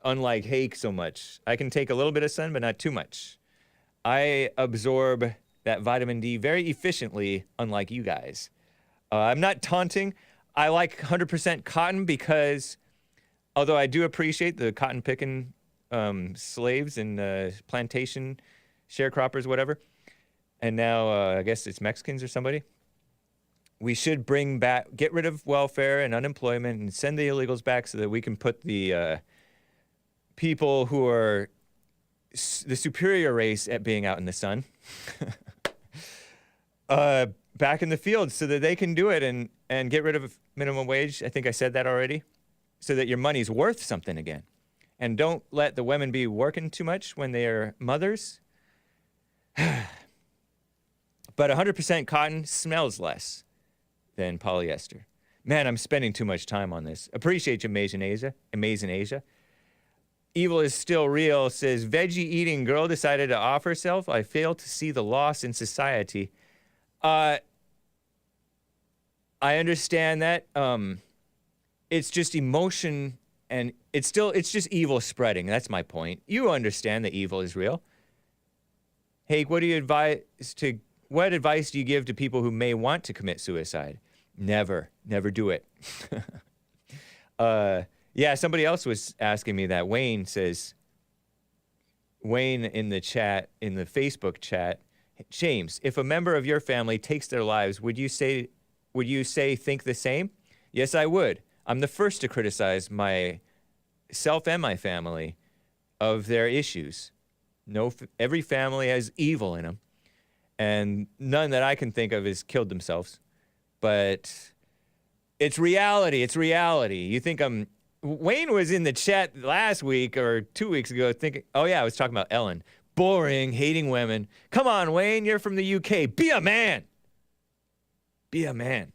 unlike Hake so much. I can take a little bit of sun, but not too much. I absorb that vitamin D very efficiently, unlike you guys. I'm not taunting. I like 100% cotton because, although I do appreciate the cotton picking slaves and plantation sharecroppers, whatever, and now I guess it's Mexicans or somebody, we should get rid of welfare and unemployment and send the illegals back so that we can put the people who are the superior race at being out in the sun back in the field so that they can do it and get rid of minimum wage. I think I said that already. So that your money's worth something again. And don't let the women be working too much when they are mothers. But 100% cotton smells less than polyester. Man, I'm spending too much time on this. Appreciate you, Amazing Asia. Evil is still real, says veggie-eating girl decided to off herself. I fail to see the loss in society. I understand that. It's just emotion, and it's just evil spreading. That's my point. You understand that evil is real. Hake, what advice do you give to people who may want to commit suicide? Never do it. Yeah, somebody else was asking me that. Wayne in the chat, in the Facebook chat, James, if a member of your family takes their lives, would you say think the same? Yes, I would. I'm the first to criticize myself and my family of their issues. Every family has evil in them, and none that I can think of has killed themselves. But it's reality. It's reality. You think Wayne was in the chat last week or 2 weeks ago thinking, oh yeah, I was talking about Ellen. Boring, hating women. Come on, Wayne, you're from the UK. Be a man. Be a man.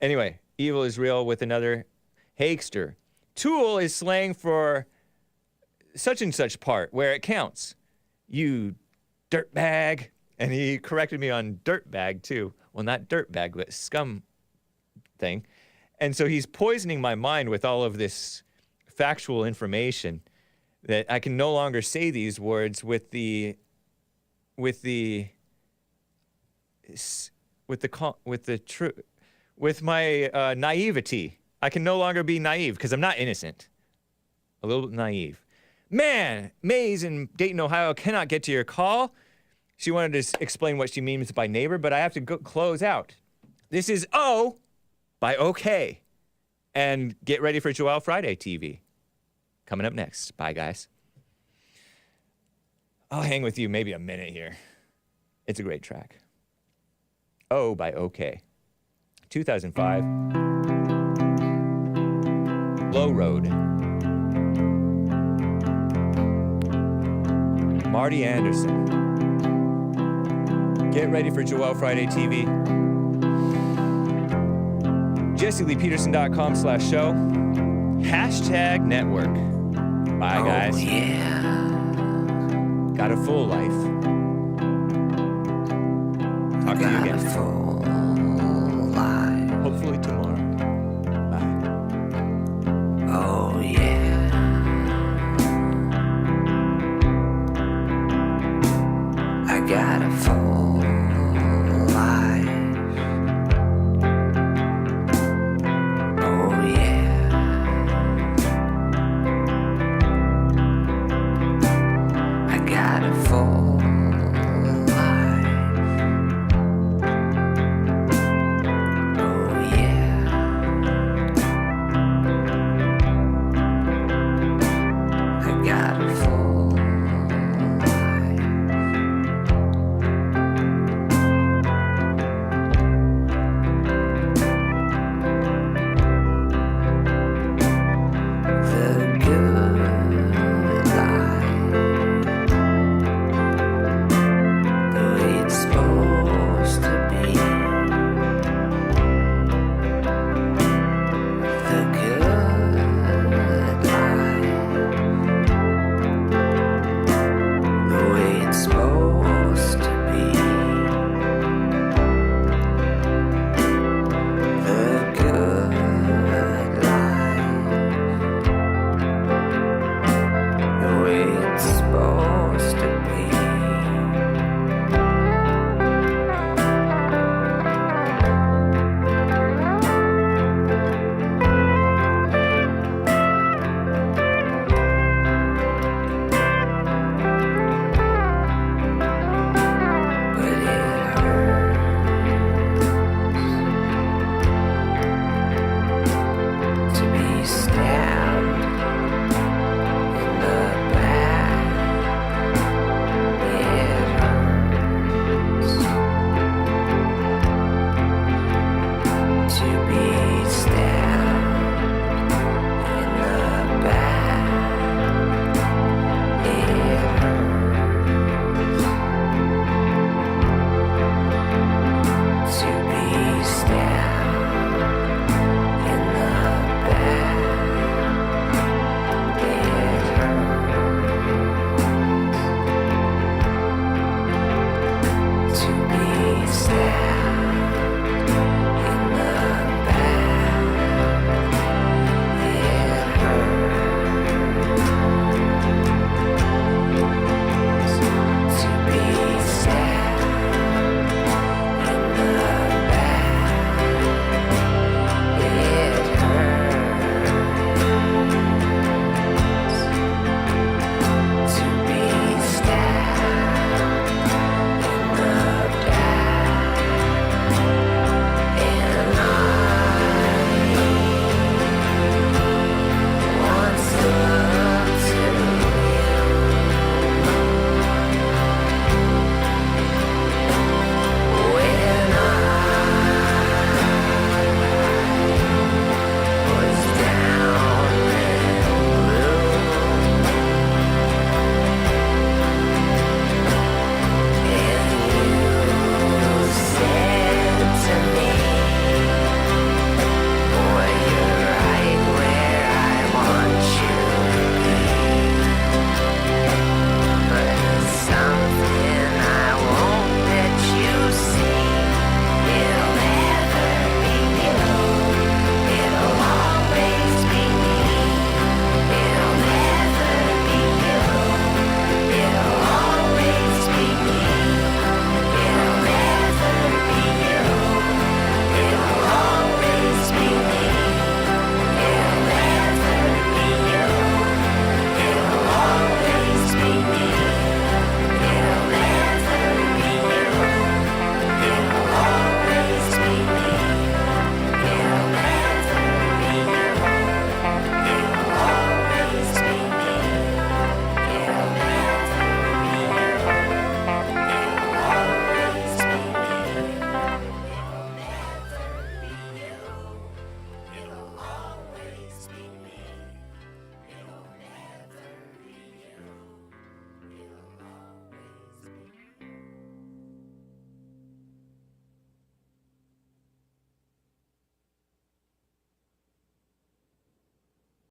Anyway, evil is real with another Hakester. Tool is slang for such and such part where it counts. You dirtbag. And he corrected me on dirtbag too. Well, not dirtbag, but scum thing. And so he's poisoning my mind with all of this factual information that I can no longer say these words with my naivety. I can no longer be naive because I'm not innocent. A little bit naive. Man, Maze in Dayton, Ohio cannot get to your call. She wanted to explain what she means by neighbor, but I have to close out. This is O by OK. And get ready for Joel Friday TV. Coming up next. Bye, guys. I'll hang with you maybe a minute here. It's a great track. O by OK. 2005. Low Road. Marty Anderson. Get ready for Joel Friday TV. JesseLeePeterson.com/show. #network. Bye, guys. Oh, yeah. Got a full life. Talk to you again. Full life. Hopefully tomorrow. Bye. Oh, yeah. I got a full